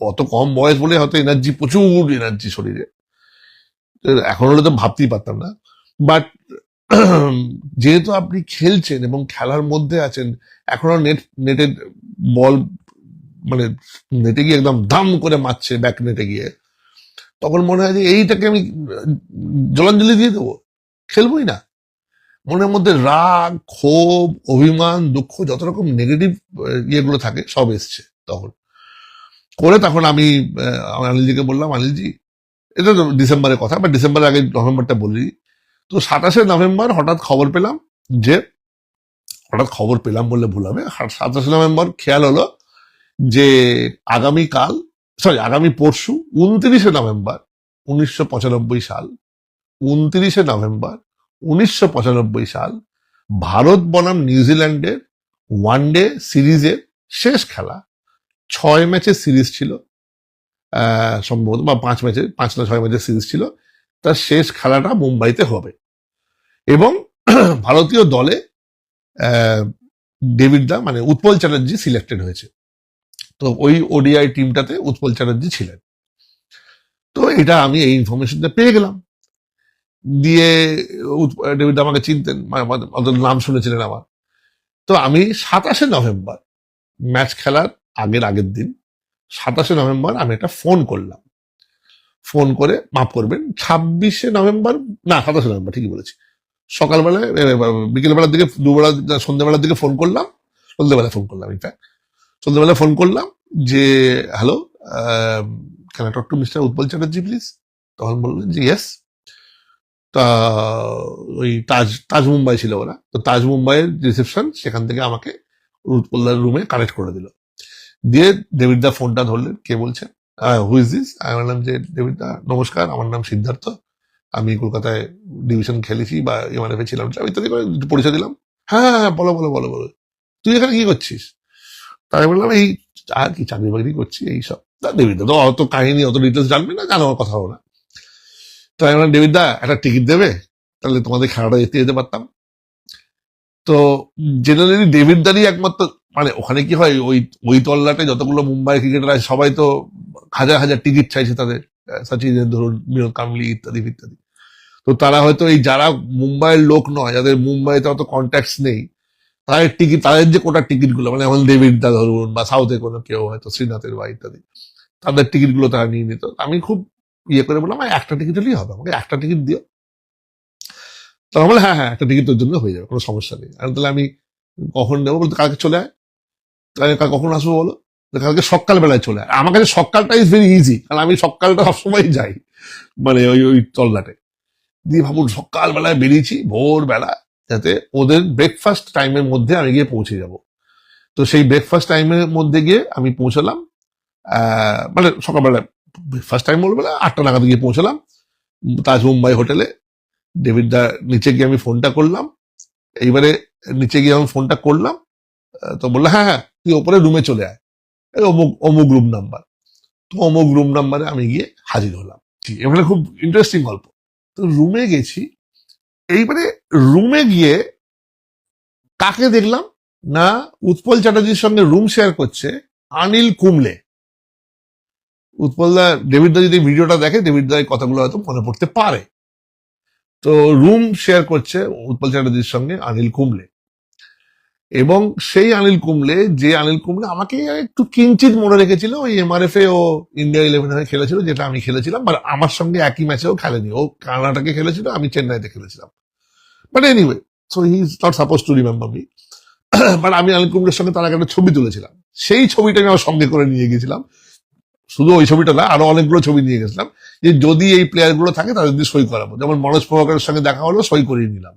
অত কম বয়স বলে হয়তো এনার্জি, প্রচুর এনার্জি শরীরে, এখন হলে তো ভাবতেই পারতাম না। বাট যেহেতু আপনি খেলছেন এবং খেলার মধ্যে আছেন, এখনো নেটের বল, মানে নেটে গিয়ে একদম দাম করে মারছে ব্যাক নেটে গিয়ে, তখন মনে হয় যে এইটাকে আমি জলাঞ্জলি দিয়ে দেবো, খেলবোই না। মনের মধ্যে রাগ, ক্ষোভ, অভিমান, দুঃখ, যত রকম নেগেটিভ ইয়েগুলো থাকে সব এসছে তখন। তখন আমি আমার অনিলজিকে বললাম, অনিলজি, এটা তো ডিসেম্বরের কথা, বা ডিসেম্বরের আগে নভেম্বরটা বলি। তো 27শে নভেম্বর হঠাৎ খবর পেলাম যে, হঠাৎ খবর পেলাম বললে ভুল হবে, 27শে নভেম্বর খেয়াল হলো যে আগামী পরশু 29শে নভেম্বর 1995 সাল, 29শে নভেম্বর 1995 সাল, ভারত বনাম নিউজিল্যান্ডের ওয়ানডে সিরিজের শেষ খেলা, 6 ম্যাচের সিরিজ ছিল সম্ভবত, বা 5 ম্যাচের, 5 না 6 ম্যাচের সিরিজ ছিল। তার শেষ খেলাটা মুম্বাইতে হবে, এবং ভারতীয় দলে ডেভিড দা, মানে উৎপল চ্যাটার্জি সিলেক্টেড হয়েছে। তো ওই ওডিআই টিমটাতে উৎপল চ্যাটার্জি ছিলেন। তো এটা আমি এই ইনফরমেশনটা পেয়ে গেলাম। দিয়ে ডেভিড দা আমাকে চিনতেন, নাম শুনেছিলেন আমার। তো আমি 27শে নভেম্বর, ম্যাচ খেলার আগের দিন 27শে নভেম্বর আমি একটা ফোন করলাম। ফোন করে, মাফ করবেন, 26শে নভেম্বর, না 27শে নভেম্বর ঠিকই বলেছি, সকালবেলায়, বিকেলবেলার দিকে, দুবেলা, সন্ধ্যেবেলার দিকে ফোন করলাম। সন্ধ্যেবেলায় ফোন করলাম, ইনফ্যাক্ট সন্ধ্যেবেলায় ফোন করলাম যে, hello, can I talk to mister Utpal Chatterjee please? তখন বললেন যে ইয়েস। তা ওই তাজ মুম্বাই ছিল ওরা, তো তাজ মুম্বাইয়ের রিসেপশন, সেখান থেকে আমাকে উৎপলদার রুমে কানেক্ট করে দিল। দিয়ে ডেভিড দা ফোনটা ধরলেন, কে বলছেন, হু ইজ দিস? আমি বললাম যে, ডেভিড দা নমস্কার, আমার নাম সিদ্ধার্থ, আমি কলকাতায় ডিভিশন খেলেছি, বা এমআরএফ ছিলাম, ইত্যাদি করে একটু পরিচয় দিলাম। হ্যাঁ হ্যাঁ, বলো বলো বলো বলো, তুই এখানে কি করছিস? তাই বললাম, এই আর কি, চাকরি বাকরি করছি, এইসব। ডেভিড দা তো অত কাহিনী, অত ডিটেলস জানবে না, জানো কথা হবে না। তো আমি বললাম, ডেভিড দা একটা টিকিট দেবে, তাহলে তোমাদের খেলাটা যেতে যেতে পারতাম। তো জেনারেলি ডেভিড দারই একমাত্র, মানে ওখানে কি হয়, ওই তল্লাটে যতগুলো মুম্বাই ক্রিকেটার আছে, সবাই তো হাজার হাজার টিকিট চাইছে তাদের, সচিনের ধরুন, বিনোদ কাম্বলি ইত্যাদি ইত্যাদি। তো তারা হয়তো এই যারা মুম্বাইয়ের লোক নয়, যাদের মুম্বাইতে অত কন্ট্যাক্টস নেই, তাদের টিকিট, তাদের যে কোটা টিকিট গুলো, মানে আমাদের ডেভিড দা ধরুন, বা সাউথে কোনো কেউ হয়তো শ্রীনাথের বা ইত্যাদি, তাদের টিকিট গুলো তারা নিয়ে নিত। আমি খুব ইয়ে করে বললাম, একটা টিকিট হলেই হবে, আমাকে একটা টিকিট দিও। তখন বলে, হ্যাঁ হ্যাঁ, একটা টিকিট তোর জন্য হয়ে যাবে, কোনো সমস্যা নেই। তাহলে আমি কখন নেবো? বলতে, কালকে চলে আয়। তাহলে কখন আসবো বলো? কালকে সকাল বেলায় চলে আয়। আমার কাছে সকালটা ইজ ভেরি ইজি, কারণ আমি সকালটা সবসময় যাই, মানে ওই তল্লাটে। দিয়ে ভাবুন, সকালবেলায় বেরিয়েছি ভোরবেলা, যাতে ওদের ব্রেকফাস্ট টাইমের মধ্যে আমি গিয়ে পৌঁছে যাব। তো সেই ব্রেকফাস্ট টাইমের মধ্যে গিয়ে আমি পৌঁছলাম, মানে সকালবেলা ব্রেকফাস্ট টাইম বলবো না, 8টা নাগাদ গিয়ে পৌঁছলাম তাজ মুম্বাই হোটেলে। ডেভিড দা নিচে গিয়ে আমি ফোনটা করলাম। এইবারে নিচে গিয়ে আমি ফোনটা করলাম, তো বললো, হ্যাঁ হ্যাঁ, তুই ওপরে রুমে চলে আয়, অমুক অমুক রুম নাম্বার। তো অমুক রুম নাম্বারে আমি গিয়ে হাজির হলাম। এখানে খুব ইন্টারেস্টিং গল্প। তো রুমে গেছি, এইবারে রুমে গিয়ে কাকে দেখলাম না, উৎপল চ্যাটার্জির সঙ্গে রুম শেয়ার করছে অনিল কুম্বলে। উৎপল দা, ডেভিড দা যদি ভিডিওটা দেখে, ডেভিড দা এই কথাগুলো হয়তো মনে পড়তে পারে। তো রুম শেয়ার করছে উৎপল চ্যাটার্জির সঙ্গে অনিল কুম্বলে, এবং সেই অনিল কুম্বলে, যে অনিল কুম্বলে আমাকে একটু কিঞ্চিত মনে রেখেছিল, ওই এমআরএফ এ ও ইন্ডিয়া 11 হয়ে খেলেছিল, যেটা আমি খেলেছিলাম, বাট আমার সঙ্গে একই ম্যাচেও খেলেনি। ও কর্ণাটকে খেলেছিল, আমি চেন্নাইতে খেলেছিলাম। But anyway, so he is not suppose to remember me. But আমি অনিল কুম্বলের সঙ্গে তার আগে একটা ছবি তুলেছিলাম, সেই ছবিটা আমি আমার সঙ্গে করে নিয়ে গেছিলাম। শুধু ওই ছবিটা না, আরো অনেকগুলো ছবি নিয়ে গেছিলাম, যে যদি এই প্লেয়ার গুলো থাকে তাদের দিয়ে সই করাবো। যেমন মনোজ প্রভাকরের সঙ্গে দেখা হলো, সই করিয়ে নিলাম।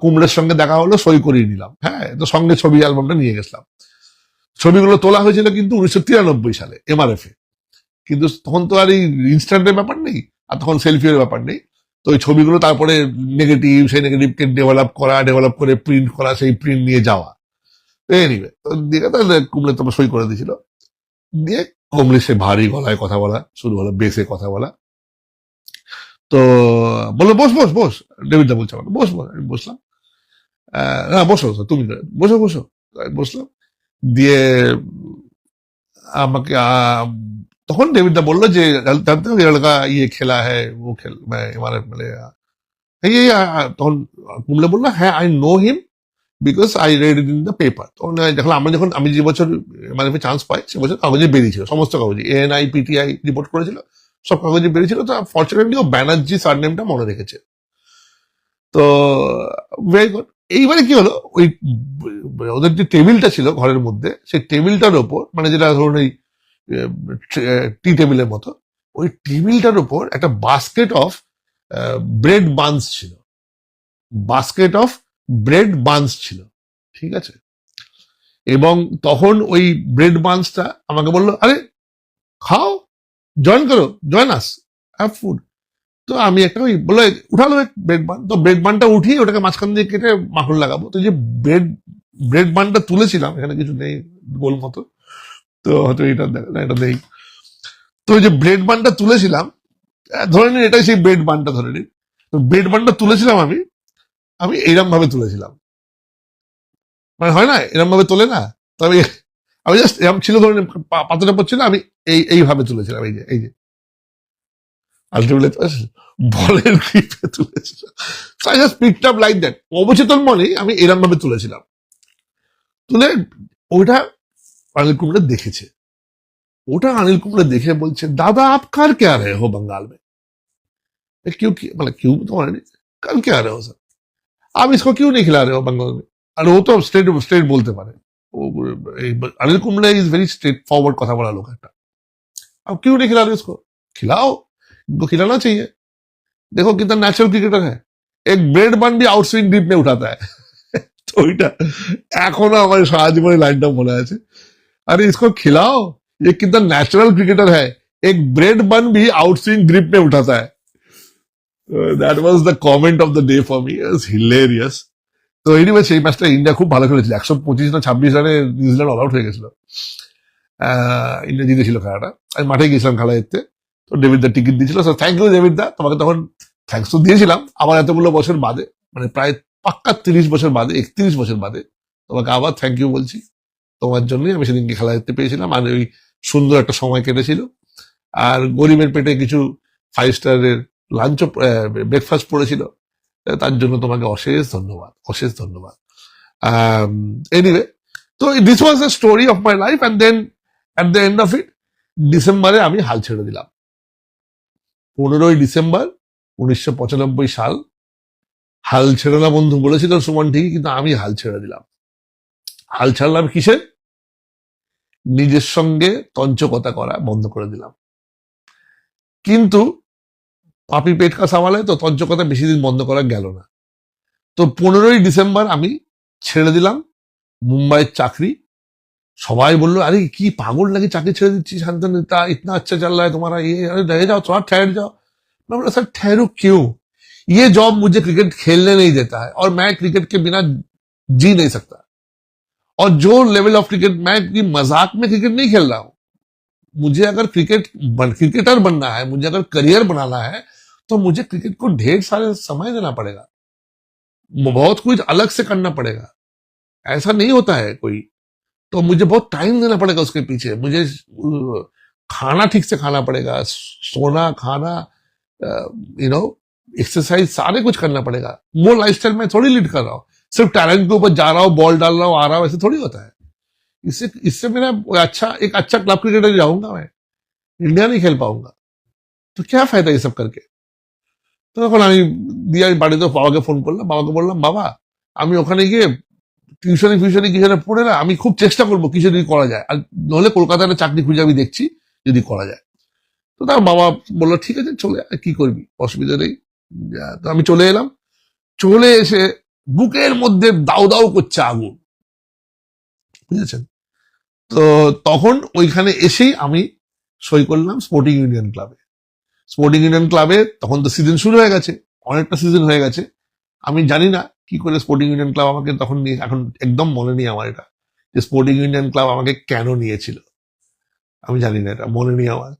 কুম্বলের সঙ্গে দেখা হলো, সই করিয়ে নিলাম। হ্যাঁ, তো সঙ্গে ছবি অ্যালবামটা নিয়ে গেছিলাম। ছবিগুলো তোলা হয়েছিল কিন্তু 1993 সালে MRF এ। কিন্তু তখন তো আর এই ইনস্ট্যান্টের ব্যাপার নেই, আর তখন সেলফির ব্যাপার নেই। তো ওই ছবিগুলো তারপরে নেগেটিভ, সেই নেগেটিভকে ডেভেলপ করে প্রিন্ট করা, সেই প্রিন্ট নিয়ে যাওয়া। এনিওয়ে, তো দিয়ে তাহলে কুমড়ে তোমার সই করে দিয়েছিল। দিয়ে কমলি সে ভারী গলায় কথা বলা শুরু হলো, বেসে কথা বলা। তো বললো বস বস বস, ডেভিডদা বলছে আমাকে বস বস। আমি বসলাম। না বসো বসো, তুমি নয়, বসো বসো। আমি বসলাম। দিয়ে আমাকে তখন ডেভিডদা বললো যে जानते हो ये लड़का ये खेला है वो खेल मैं हमारे মানে এই তখন কুমলে বললো হ্যাঁ I know him because I red it in the paper. তখন দেখলাম আমি যে বছর মানে চান্স পাই সে বছর কাগজে বেরিয়েছিল, সমস্ত কাগজে ANI PTI রিপোর্ট করেছিল, সব কাগজে বেরিয়েছিল। তো ফর্চুনেটলি ও ব্যানার্জি সারনেমটা মনে রেখেছে। তো ভেরি গুড। এইবারে কি হলো, ওই ওদের যে টেবিলটা ছিল ঘরের মধ্যে, সেই টেবিলটার ওপর মানে যেটা ধরুন এই টি টেবিলের মতো, ওই টেবিলটার ওপর একটা বাস্কেট অফ ব্রেড বানস ছিল, বাস্কেট অফ ব্রেড বানস ছিল, ঠিক আছে। এবং তখন ওই ব্রেড বানসটা আমাকে বললো আরে খাও, জয়েন করো, জয়েন আস, হ্যাভ ফুড। তো আমি একটা ওই বললো উঠালো ব্রেড বান, তো ব্রেড বানটা উঠিয়ে ওটাকে মাঝখান দিয়ে কেটে মাখন লাগাবো। তো যে ব্রেড ব্রেড বানটা তুলেছিলাম, এখানে কিছু নেই গোল মতো, তো হয়তো এটা না, এটা নেই। তো ওই যে ব্রেড বানটা তুলেছিলাম, ধরে নিন এটাই সেই ব্রেড বানটা, ধরে নিন। তো ব্রেড বানটা তুলেছিলাম আমি আমি এইরকম ভাবে তুলেছিলাম, মানে হয় না এরকম ভাবে তোলে না। তো আমি আমি জাস্ট এরকম ছিল, ধরে নিন পাতাটা পড়ছিল, আমি এইভাবে তুলেছিলাম, এই যে আলটিমেটলি বলের গ্রিপে তুলেছিলাম। I just picked up like that, অবচেতন মনে আমি এরকম ভাবে তুলেছিলাম। তুলে ওটা অনিল কুম্বলে দেখেছে। ওটা अनिल कुंबले देखे बोलছে दादा आप कर क्या रहे हो बंगाल में। क्यों मतलब क्यों तो नहीं, कर क्या रहे हो सर, आप इसको क्यों नहीं खिला रहे हो बंगाल में। और वो तो स्ट्रेट स्ट्रेट बोलते पारे, Anil Kumble is very straight forward কথা বলা লোক একটা। आप क्यों नहीं खिला रहे हो इसको, खिलाओ, इनको खिलाना चाहिए, देखो कितना नेचुरल क्रिकेटर है, एक ब्रेड बन भी आउटस्विंग डीप में उठाता है। তো ওইটা এখনো আমার সারা জীবনে লাইনটা মনে আছে, अरे इसको खिलाओ, ये कितना नेचुरल क्रिकेटर है, एक ब्रेड बन भी आउटस्विंग ग्रिप में उठाता है। That was the comment of the day for me, it's hilarious. তো এনিওয়ে সেই ম্যাচটা ইন্ডিয়া খুব ভালো খেলেছিল, 125 না 26 রানে নিউজিল্যান্ড অল আউট হয়ে গেছিল। ইন্ডিয়া জিতেছিল খেলাটা। আমি মাঠে গেছিলাম খেলা দেখতে। তো ডেভিড দা টিকিট দিয়েছিল, থ্যাংক ইউ ডেভিড দা, তোমাকে তখন থ্যাংকস তো দিয়েছিলাম, আবার এতগুলো বছর বাদে, মানে প্রায় পাক্কা 30 বছর বাদে, 31 বছর বাদে তোমাকে আবার থ্যাংক ইউ বলছি। তোমার জন্যই আমি সেদিনকে খেলা দেখতে পেয়েছিলাম, আর ওই সুন্দর একটা সময় কেটেছিল। আর গরিবের পেটে কিছু 5 স্টারের লাঞ্চ ব্রেকফাস্ট পড়েছিল, তার জন্য তোমাকে অশেষ ধন্যবাদ, অশেষ ধন্যবাদ। এনিওয়ে, তো this was the story of my life, and then at the end of it ডিসেম্বরে আমি হাল ছেড়ে দিলাম। 15ই ডিসেম্বর 1995 সাল। হাল ছেড়ে না বন্ধু বলেছিল সুমন ঠিকই, কিন্তু আমি হাল ছেড়ে দিলাম। হাল ছাড়লাম কিসের, নিজের সঙ্গে তঞ্চকতা করা বন্ধ করে দিলাম। কিন্তু পাপি পেট কা সামালে, তো তঞ্চকতা বেশি দিন বন্ধ করা গেল না। তো 15ই ডিসেম্বর আমি ছেড়ে দিলাম মুম্বাইয়ের চাকরি। সবাই বললো আরে কি পাগল নাকি চাকরি ছেড়ে দিচ্ছিস, শান্তনিতা इतना अच्छा चल रहा है तुम्हारा ये, अरे रह जाओ थोड़ा ठहर जाओ। मैं बोला सर ठहरू क्यों, ये जॉब मुझे क्रिकेट खेलने नहीं देता है, और मैं क्रिकेट के बिना जी नहीं सकता। और जो लेवल ऑफ क्रिकेट, मैं मजाक में क्रिकेट नहीं खेल रहा हूं, मुझे अगर क्रिकेटर बनना है, मुझे अगर करियर बनाना है, तो मुझे क्रिकेट को ढेर सारे समय देना पड़ेगा, बहुत कुछ अलग से करना पड़ेगा, ऐसा नहीं होता है कोई। तो मुझे बहुत टाइम देना पड़ेगा उसके पीछे, मुझे खाना ठीक से खाना पड़ेगा, सोना खाना, यू नो, एक्सरसाइज सारे कुछ करना पड़ेगा। वो लाइफस्टाइल मैं थोड़ी लीड कर रहा हूँ, सिर्फ टैलेंट के ऊपर जा रहा हूँ, बॉल डाल रहा हूँ, आ रहा हूँ, ऐसे थोड़ी होता है। इससे इससे मेरा एक अच्छा क्लब क्रिकेटर जाऊंगा, मैं इंडिया नहीं खेल पाऊंगा, तो क्या फायदा ये सब करके। তো তখন আমি দিয়ে বাড়িতে বাবাকে ফোন করলাম, বাবাকে বললাম বাবা আমি ওখানে গিয়ে টিউশনি ফিউশনি কিছু পড়ে না, আমি খুব চেষ্টা করবো কিছু যদি করা যায়, আর নাহলে কলকাতায় চাকরি খুঁজে আমি দেখছি যদি করা যায়। তো তার বাবা বললো ঠিক আছে চলে আয়, কি করবি অসুবিধা নেই। তো আমি চলে এলাম। চলে এসে বুকের মধ্যে দাউ দাউ করছে আগুন, বুঝেছেন। তো তখন ওইখানে এসেই আমি সই করলাম স্পোর্টিং ইউনিয়ন ক্লাবে। স্পোর্টিং ইউনিয়ন ক্লাবে তখন তো সিজন শুরু হয়ে গেছে, অনেকটা সিজন হয়ে গেছে। আমি জানি না কি করে স্পোর্টিং ইউনিয়ন ক্লাব আমাকে তখন নিয়ে, এখন একদম মনে নেই আমার এটা, যে স্পোর্টিং ইউনিয়ন ক্লাব আমাকে কেন নিয়েছিল, আমি জানি না, এটা মনে নেই আমার।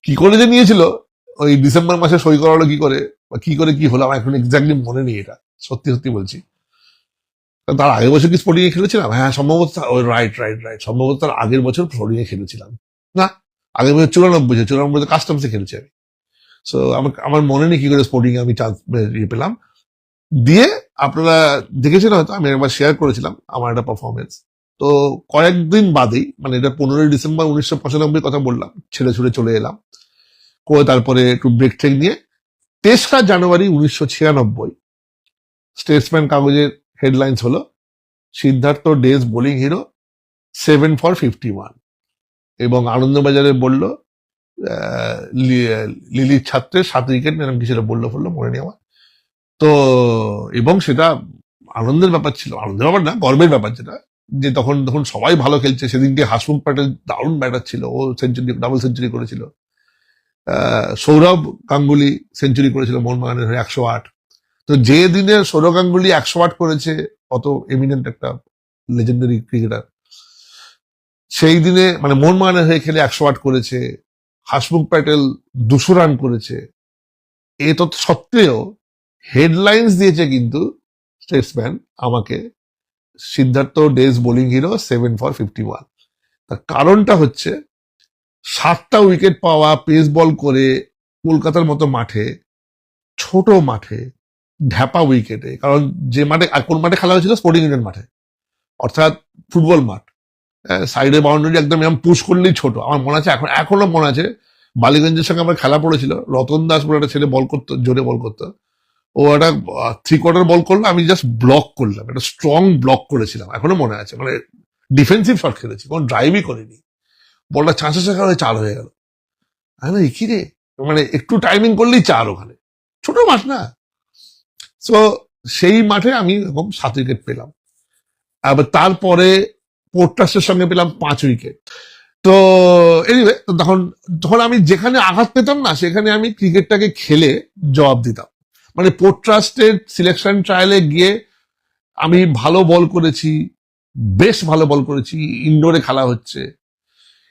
কি করে যে নিয়েছিল, ওই ডিসেম্বর মাসে সই করালো কি করে, বা কি করে কি হলো, আমার এখন এক্স্যাক্টলি মনে নেই এটা, সত্যি সত্যি বলছি। তার আগের বছর কি স্পোর্টিং এ খেলেছিলাম? হ্যাঁ সম্ভবত, রাইট রাইট রাইট, সম্ভবত তার আগের বছর স্পোর্টিং এ খেলেছিলাম। না, আগের বছর 94 কাস্টমসে খেলেছি আমি। সো আমার আমার মনে নেই কি করে স্পোর্টিং এ আমি চান্স পেলাম। দিয়ে আপনারা দেখেছেন হয়তো, আমি একবার শেয়ার করেছিলাম আমার একটা পারফরমেন্স। তো কয়েকদিন বাদেই, মানে এটা 15 ডিসেম্বর 1995 কথা বললাম, ছেড়ে ছুড়ে চলে এলাম করে, তারপরে একটু ব্রেক ঠেক নিয়ে 3রা জানুয়ারি 1996 স্টেটসম্যান কাগজের হেডলাইন্স হলো, Siddhartha Dey's bowling hero 7 for 51, এবং আনন্দবাজারে বলল লিলির ছাত্রের 7 উইকেট, এরকম কিছু বললো মনে নেই আমার। তো এবং সেটা আনন্দের ব্যাপার ছিল, আনন্দের ব্যাপার না, গর্বের ব্যাপার, যেটা যে তখন তখন সবাই ভালো খেলছে। সেদিনকে হাসমুখ প্যাটেল দারুণ ব্যাটার ছিল, ও সেঞ্চুরি, ডাবল সেঞ্চুরি করেছিল। সৌরভ গাঙ্গুলি সেঞ্চুরি করেছিল মোহনবাগানের হয়ে 108। তো যে দিনে সৌরভ গাঙ্গুলি 108 করেছে, অত এমিনেন্ট একটা লেজেন্ডারি ক্রিকেটার, সেই দিনে মানে মোহনবাগানের হয়ে খেলে 108 করেছে, হাসমুখ প্যাটেল 200 রান করেছে, এ তো সত্ত্বেও হেডলাইন্স দিয়েছে কিন্তু স্টেটসম্যান আমাকে, Siddhartha Dey's bowling hero 7 for 51। তার কারণটা হচ্ছে 7টা উইকেট পাওয়া, পেস বল করে কলকাতার মতো মাঠে, ছোট মাঠে, ঢ্যাপা উইকেটে, কারণ যে মাঠে, কোন মাঠে খেলা হয়েছিল, স্পোর্টিং ইউনিয়ন মাঠে, অর্থাৎ ফুটবল মাঠ, সাইডে বাউন্ডারি একদম এরকম পুশ করলেই ছোট। আমার মনে আছে, এখনো মনে আছে, বালিগঞ্জের সঙ্গে আমার খেলা পড়েছিল, রতন দাস বলে একটা ছেলে বল করতো, জোরে বল করতো, ও একটা 3 কোয়ার্টার বল করলো, আমি জাস্ট ব্লক করলাম, একটা স্ট্রং ব্লক করেছিলাম, এখনো মনে আছে। মানে ডিফেন্সিভ শট খেলেছি, কোনো ড্রাইভই করিনি, বলটা চাঁচা চাকা হয়ে 4 হয়ে গেল। আমি কি রে, মানে একটু টাইমিং করলেই 4 ওখানে, ছোট মাঠ না। তো সেই মাঠে আমি এরকম 7 উইকেট পেলাম। আবার তারপরে পোর্ট ট্রাস্টের সঙ্গে পেলাম 5 উইকেট। তো এনিওয়ে, তখন তখন আমি যেখানে আঘাত পেতাম না, সেখানে আমি ক্রিকেটটাকে খেলে জবাব দিতাম। মানে পোর্ট ট্রাস্টের সিলেকশন ট্রায়ালে গিয়ে আমি ভালো বল করেছি, বেশ ভালো বল করেছি, ইনডোরে খেলা হচ্ছে।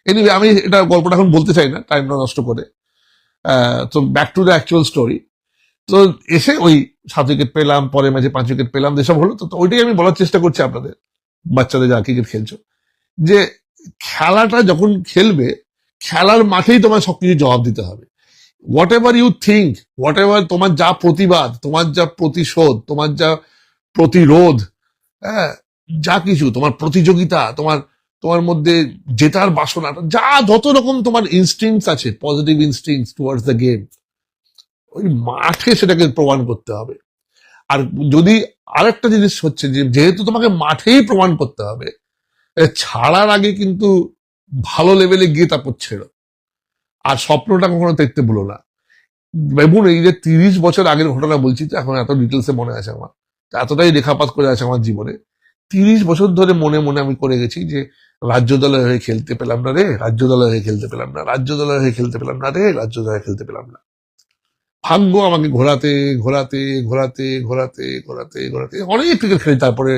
এনিওয়ে, আমি এটা গল্পটা এখন বলতে চাই না, টাইমটা নষ্ট করে। তো back to the actual story. তো এসে ওই 7 উইকেট পেলাম, পরে ম্যাচে 5 উইকেট পেলাম, যেসব হলো, তো ওইটাই আমি বলার চেষ্টা করছি আপনাদের, বাচ্চাদের যারা ক্রিকেট খেলছো, যে খেলাটা যখন খেলবে, খেলার মাঠেই তোমার সবকিছু জবাব দিতে হবে। Whatever you think, whatever তোমার যা প্রতিবাদ, তোমার যা প্রতিশোধ, তোমার যা প্রতিরোধ, হ্যাঁ, যা কিছু তোমার প্রতিযোগিতা, তোমার তোমার মধ্যে জেতার বাসনা, যা যত রকম তোমার ইনস্টিংস আছে, positive instincts towards the game, ওই মাঠে সেটাকে প্রমাণ করতে হবে। আর যদি আরেকটা জিনিস হচ্ছে, যে যেহেতু তোমাকে মাঠেই প্রমাণ করতে হবে, ছাড়ার আগে কিন্তু ভালো লেভেলে গিয়ে তারপর ছেড়ো। আর স্বপ্নটা কখনো দেখতে ভুলো না। এবং এই যে 30 বছর আগের ঘটনা বলছি, তো এখন এত ডিটেলসে মনে আছে আমার, এতটাই রেখাপাত করে আছে আমার জীবনে। 30 বছর ধরে মনে মনে আমি করে গেছি যে রাজ্য দলে হয়ে খেলতে পেলাম না রে, রাজ্য দলে হয়ে খেলতে পেলাম না, রাজ্য দলে হয়ে খেলতে পেলাম না রে, রাজ্য দলে খেলতে পেলাম না। ভাগ্য আমাকে ঘোরাতে ঘোরাতে ঘোরাতে ঘোরাতে ঘোরাতে ঘোরাতে অনেক ক্রিকেট খেলি, তারপরে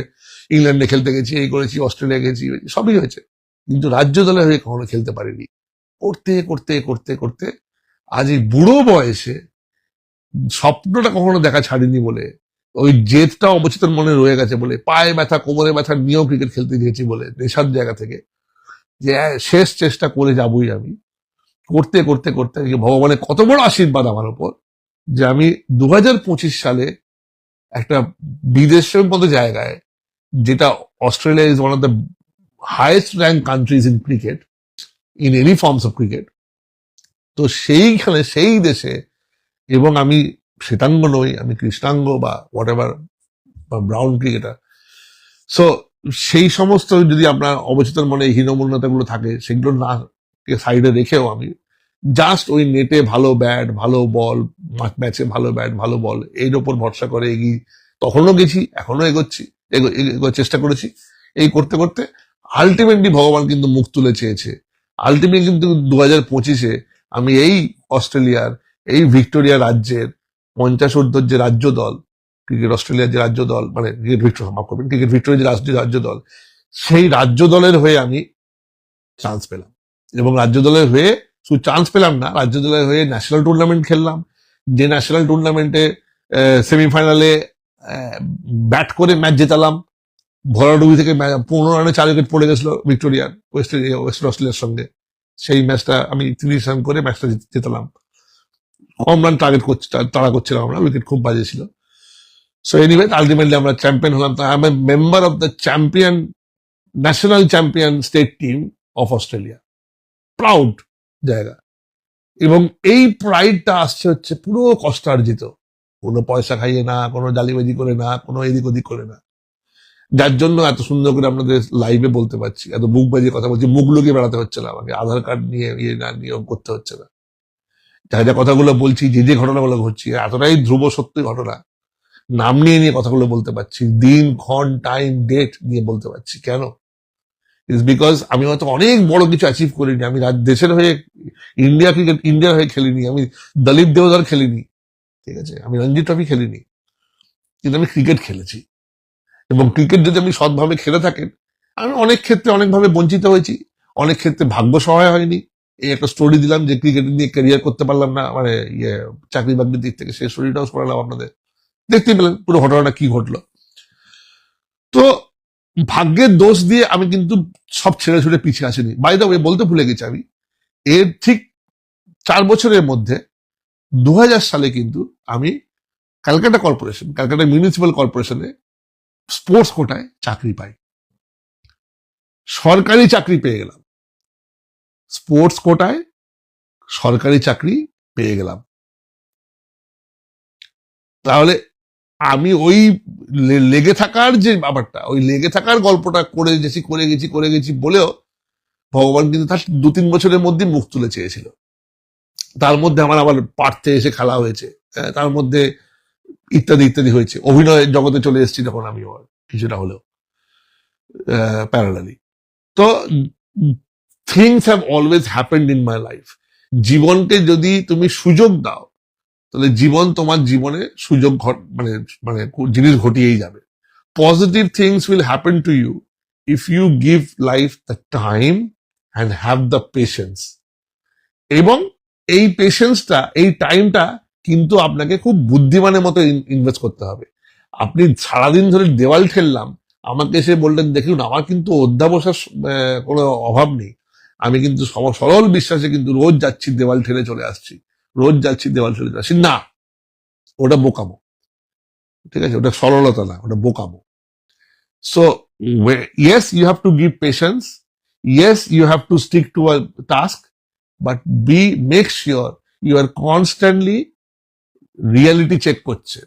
ইংল্যান্ডে খেলতে গেছি, এই করেছি, অস্ট্রেলিয়া গেছি, সবই হয়েছে, কিন্তু রাজ্য দলে হয়ে কখনো খেলতে পারিনি। করতে করতে করতে করতে আজ এই বুড়ো বয়সে স্বপ্নটা কখনো দেখা ছাড়িনি বলে, ওই জেদটা অবচেতন মনে রয়ে গেছে বলে, পায়ে ব্যথা কোমরে ব্যথা নিয়েও ক্রিকেট খেলতে গিয়েছি বলে, নেশার জায়গা থেকে, যে শেষ চেষ্টা করে যাবই আমি। করতে করতে করতে ভগবানের কত বড় আশীর্বাদ আমার উপর, যে আমি 2025 সালে একটা বিদেশের মতো জায়গায়, যেটা Australia is one of the highest rank countries in cricket, in any forms of cricket, তো সেইখানে, সেই দেশে, এবং আমি শ্বেতাঙ্গ নই, আমি কৃষ্ণাঙ্গ বা হোয়াট এভার, বা ব্রাউন ক্রিকেটার। সো সেই সমস্ত যদি আপনার অবচেতন মনে হীনমন্যতা গুলো থাকে, সেগুলো না সাইডে রেখেও আমি জাস্ট ওই নেটে ভালো ব্যাট ভালো বল, ম্যাচে ভালো ব্যাট ভালো বল, এর ওপর ভরসা করে এগিয়ে তখনও গেছি, এখনো এগোচ্ছি, চেষ্টা করেছি। এই করতে করতে আলটিমেটলি ভগবান কিন্তু মুখ তুলে চেয়েছে। আলটিমেটলি কিন্তু 2025-এ আমি এই অস্ট্রেলিয়ার এই ভিক্টোরিয়া রাজ্যের 50 ঊর্ধ্বর যে রাজ্য দল, ক্রিকেট অস্ট্রেলিয়ার যে রাজ্য দল, মানে ক্রিকেট ভিক্টোরিয়া, মাফ করবেন, ক্রিকেট ভিক্টোরিয়া যে রাজ্য দল, সেই রাজ্য দলের হয়ে আমি চান্স পেলাম। এবং রাজ্য দলের হয়ে শুধু চান্স পেলাম না, রাজ্য দলের হয়ে ন্যাশনাল টুর্নামেন্ট খেললাম। যে ন্যাশনাল টুর্নামেন্টে সেমিফাইনালে ব্যাট করে ম্যাচ জেতালাম। ভরাডুবি থেকে 15 রানে 4 উইকেট পড়ে গেছিল ভিক্টোরিয়ার ওয়েস্ট অস্ট্রেলিয়ার সঙ্গে। সেই ম্যাচটা আমি 30 রান করে ম্যাচটা জেতালাম। কম রান টার্গেট তাড়া করছিলাম আমরা, উইকেট খুব বাজে ছিল। সো এনিওয়ে আলটিমেটলি আমরা চ্যাম্পিয়ন হলাম। I M a member of the champion, national champion state team of Australia. Proud জায়গা। এবং এই প্রাইডটা আসছে হচ্ছে পুরো কষ্টার্জিত, কোনো পয়সা খাইয়ে না, কোনো জালিবাজি করে না, কোনো এদিক ওদিক করে না। যার জন্য এত সুন্দর করে আপনাদের লাইভে বলতে পারছি, এত মুখ বাজিয়ে কথা বলছি, মুখ লুকিয়ে বেড়াতে হচ্ছে না আমাকে, আধার কার্ড নিয়ে না নিয়ম করতে হচ্ছে না। যা যা কথাগুলো বলছি, যে ঘটনাগুলো ঘটছি, এতটাই ধ্রুব সত্যি ঘটনা, নাম নিয়ে নিয়ে কথাগুলো বলতে পারছি, দিন ক্ষণ টাইম ডেট নিয়ে বলতে পারছি। কেন? ইজ বিকজ আমি হয়তো অনেক বড় কিছু অ্যাচিভ করিনি। আমি দেশের হয়ে ইন্ডিয়ার হয়ে খেলিনি, আমি দলীপ দেওধর খেলিনি, ঠিক আছে, আমি রঞ্জি ট্রফি খেলিনি, কিন্তু আমি ক্রিকেট খেলেছি। এবং ক্রিকেট যদি আপনি সৎভাবে খেলে থাকেন, আমি অনেক ক্ষেত্রে অনেকভাবে বঞ্চিত হয়েছি, অনেক ক্ষেত্রে ভাগ্য সহায় হয়নি। এই একটা স্টোরি দিলাম যে ক্রিকেট নিয়ে ক্যারিয়ার করতে পারলাম না, মানে চাকরি বাকরির দিক থেকে, সেই স্টোরিটাও শোনালাম আপনাদের, দেখতে পেলেন পুরো ঘটনাটা কি ঘটলো। তো ভাগ্যের দোষ দিয়ে আমি কিন্তু সব ছেড়ে ছুড়ে পিছিয়ে আসিনি। বাই দ্য ওয়ে বলতে ভুলে গেছি, আমি এর ঠিক 4 বছরের মধ্যে 2000 সালে কিন্তু আমি ক্যালকাটা মিউনিসিপ্যাল কর্পোরেশনে স্পোর্টস কোটায় চাকরি পাই। সরকারি চাকরি পেয়ে গেলাম, স্পোর্টস কোটায় সরকারি চাকরি পেয়ে গেলাম। তাহলে আমি ওই লেগে থাকার যে ব্যাপারটা, ওই লেগে থাকার গল্পটা করে গেছি বলেও ভগবান কিন্তু তার 2-3 বছরের মধ্যে মুখ তুলে চেয়েছিল। তার মধ্যে আমার আবার পার্থে এসে খেলা হয়েছে, তার মধ্যে ইত্যাদি ইত্যাদি হয়েছে, অভিনয়ের জগতে চলে এসেছি যখন আমি কিছুটা হলেও প্যারালালি। তো things have always happened in my life. জীবনকে যদি তুমি সুযোগ দাও, তাহলে জীবন তোমার জীবনে সুযোগ মানে মানে জিনিস ঘটিয়েই যাবে। Positive things will happen to you if you give life the time and have the patience. এবং এই পেশেন্সটা, এই টাইমটা কিন্তু আপনাকে খুব বুদ্ধিমানের মতো ইনভেস্ট করতে হবে। আপনি সারাদিন ধরে দেওয়াল ঠেললাম, আমাকে এসে বললেন দেখুন আমার কিন্তু অধ্যাবসার কোনো অভাব নেই, আমি কিন্তু সরল বিশ্বাসে কিন্তু রোজ যাচ্ছি দেওয়াল ঠেলে চলে আসছি, না, ওটা বোকামো, ঠিক আছে, ওটা সরলতা না, ওটা বোকামো। So yes you have to give patience, yes you have to stick to a task, but make sure you are constantly reality check করছে।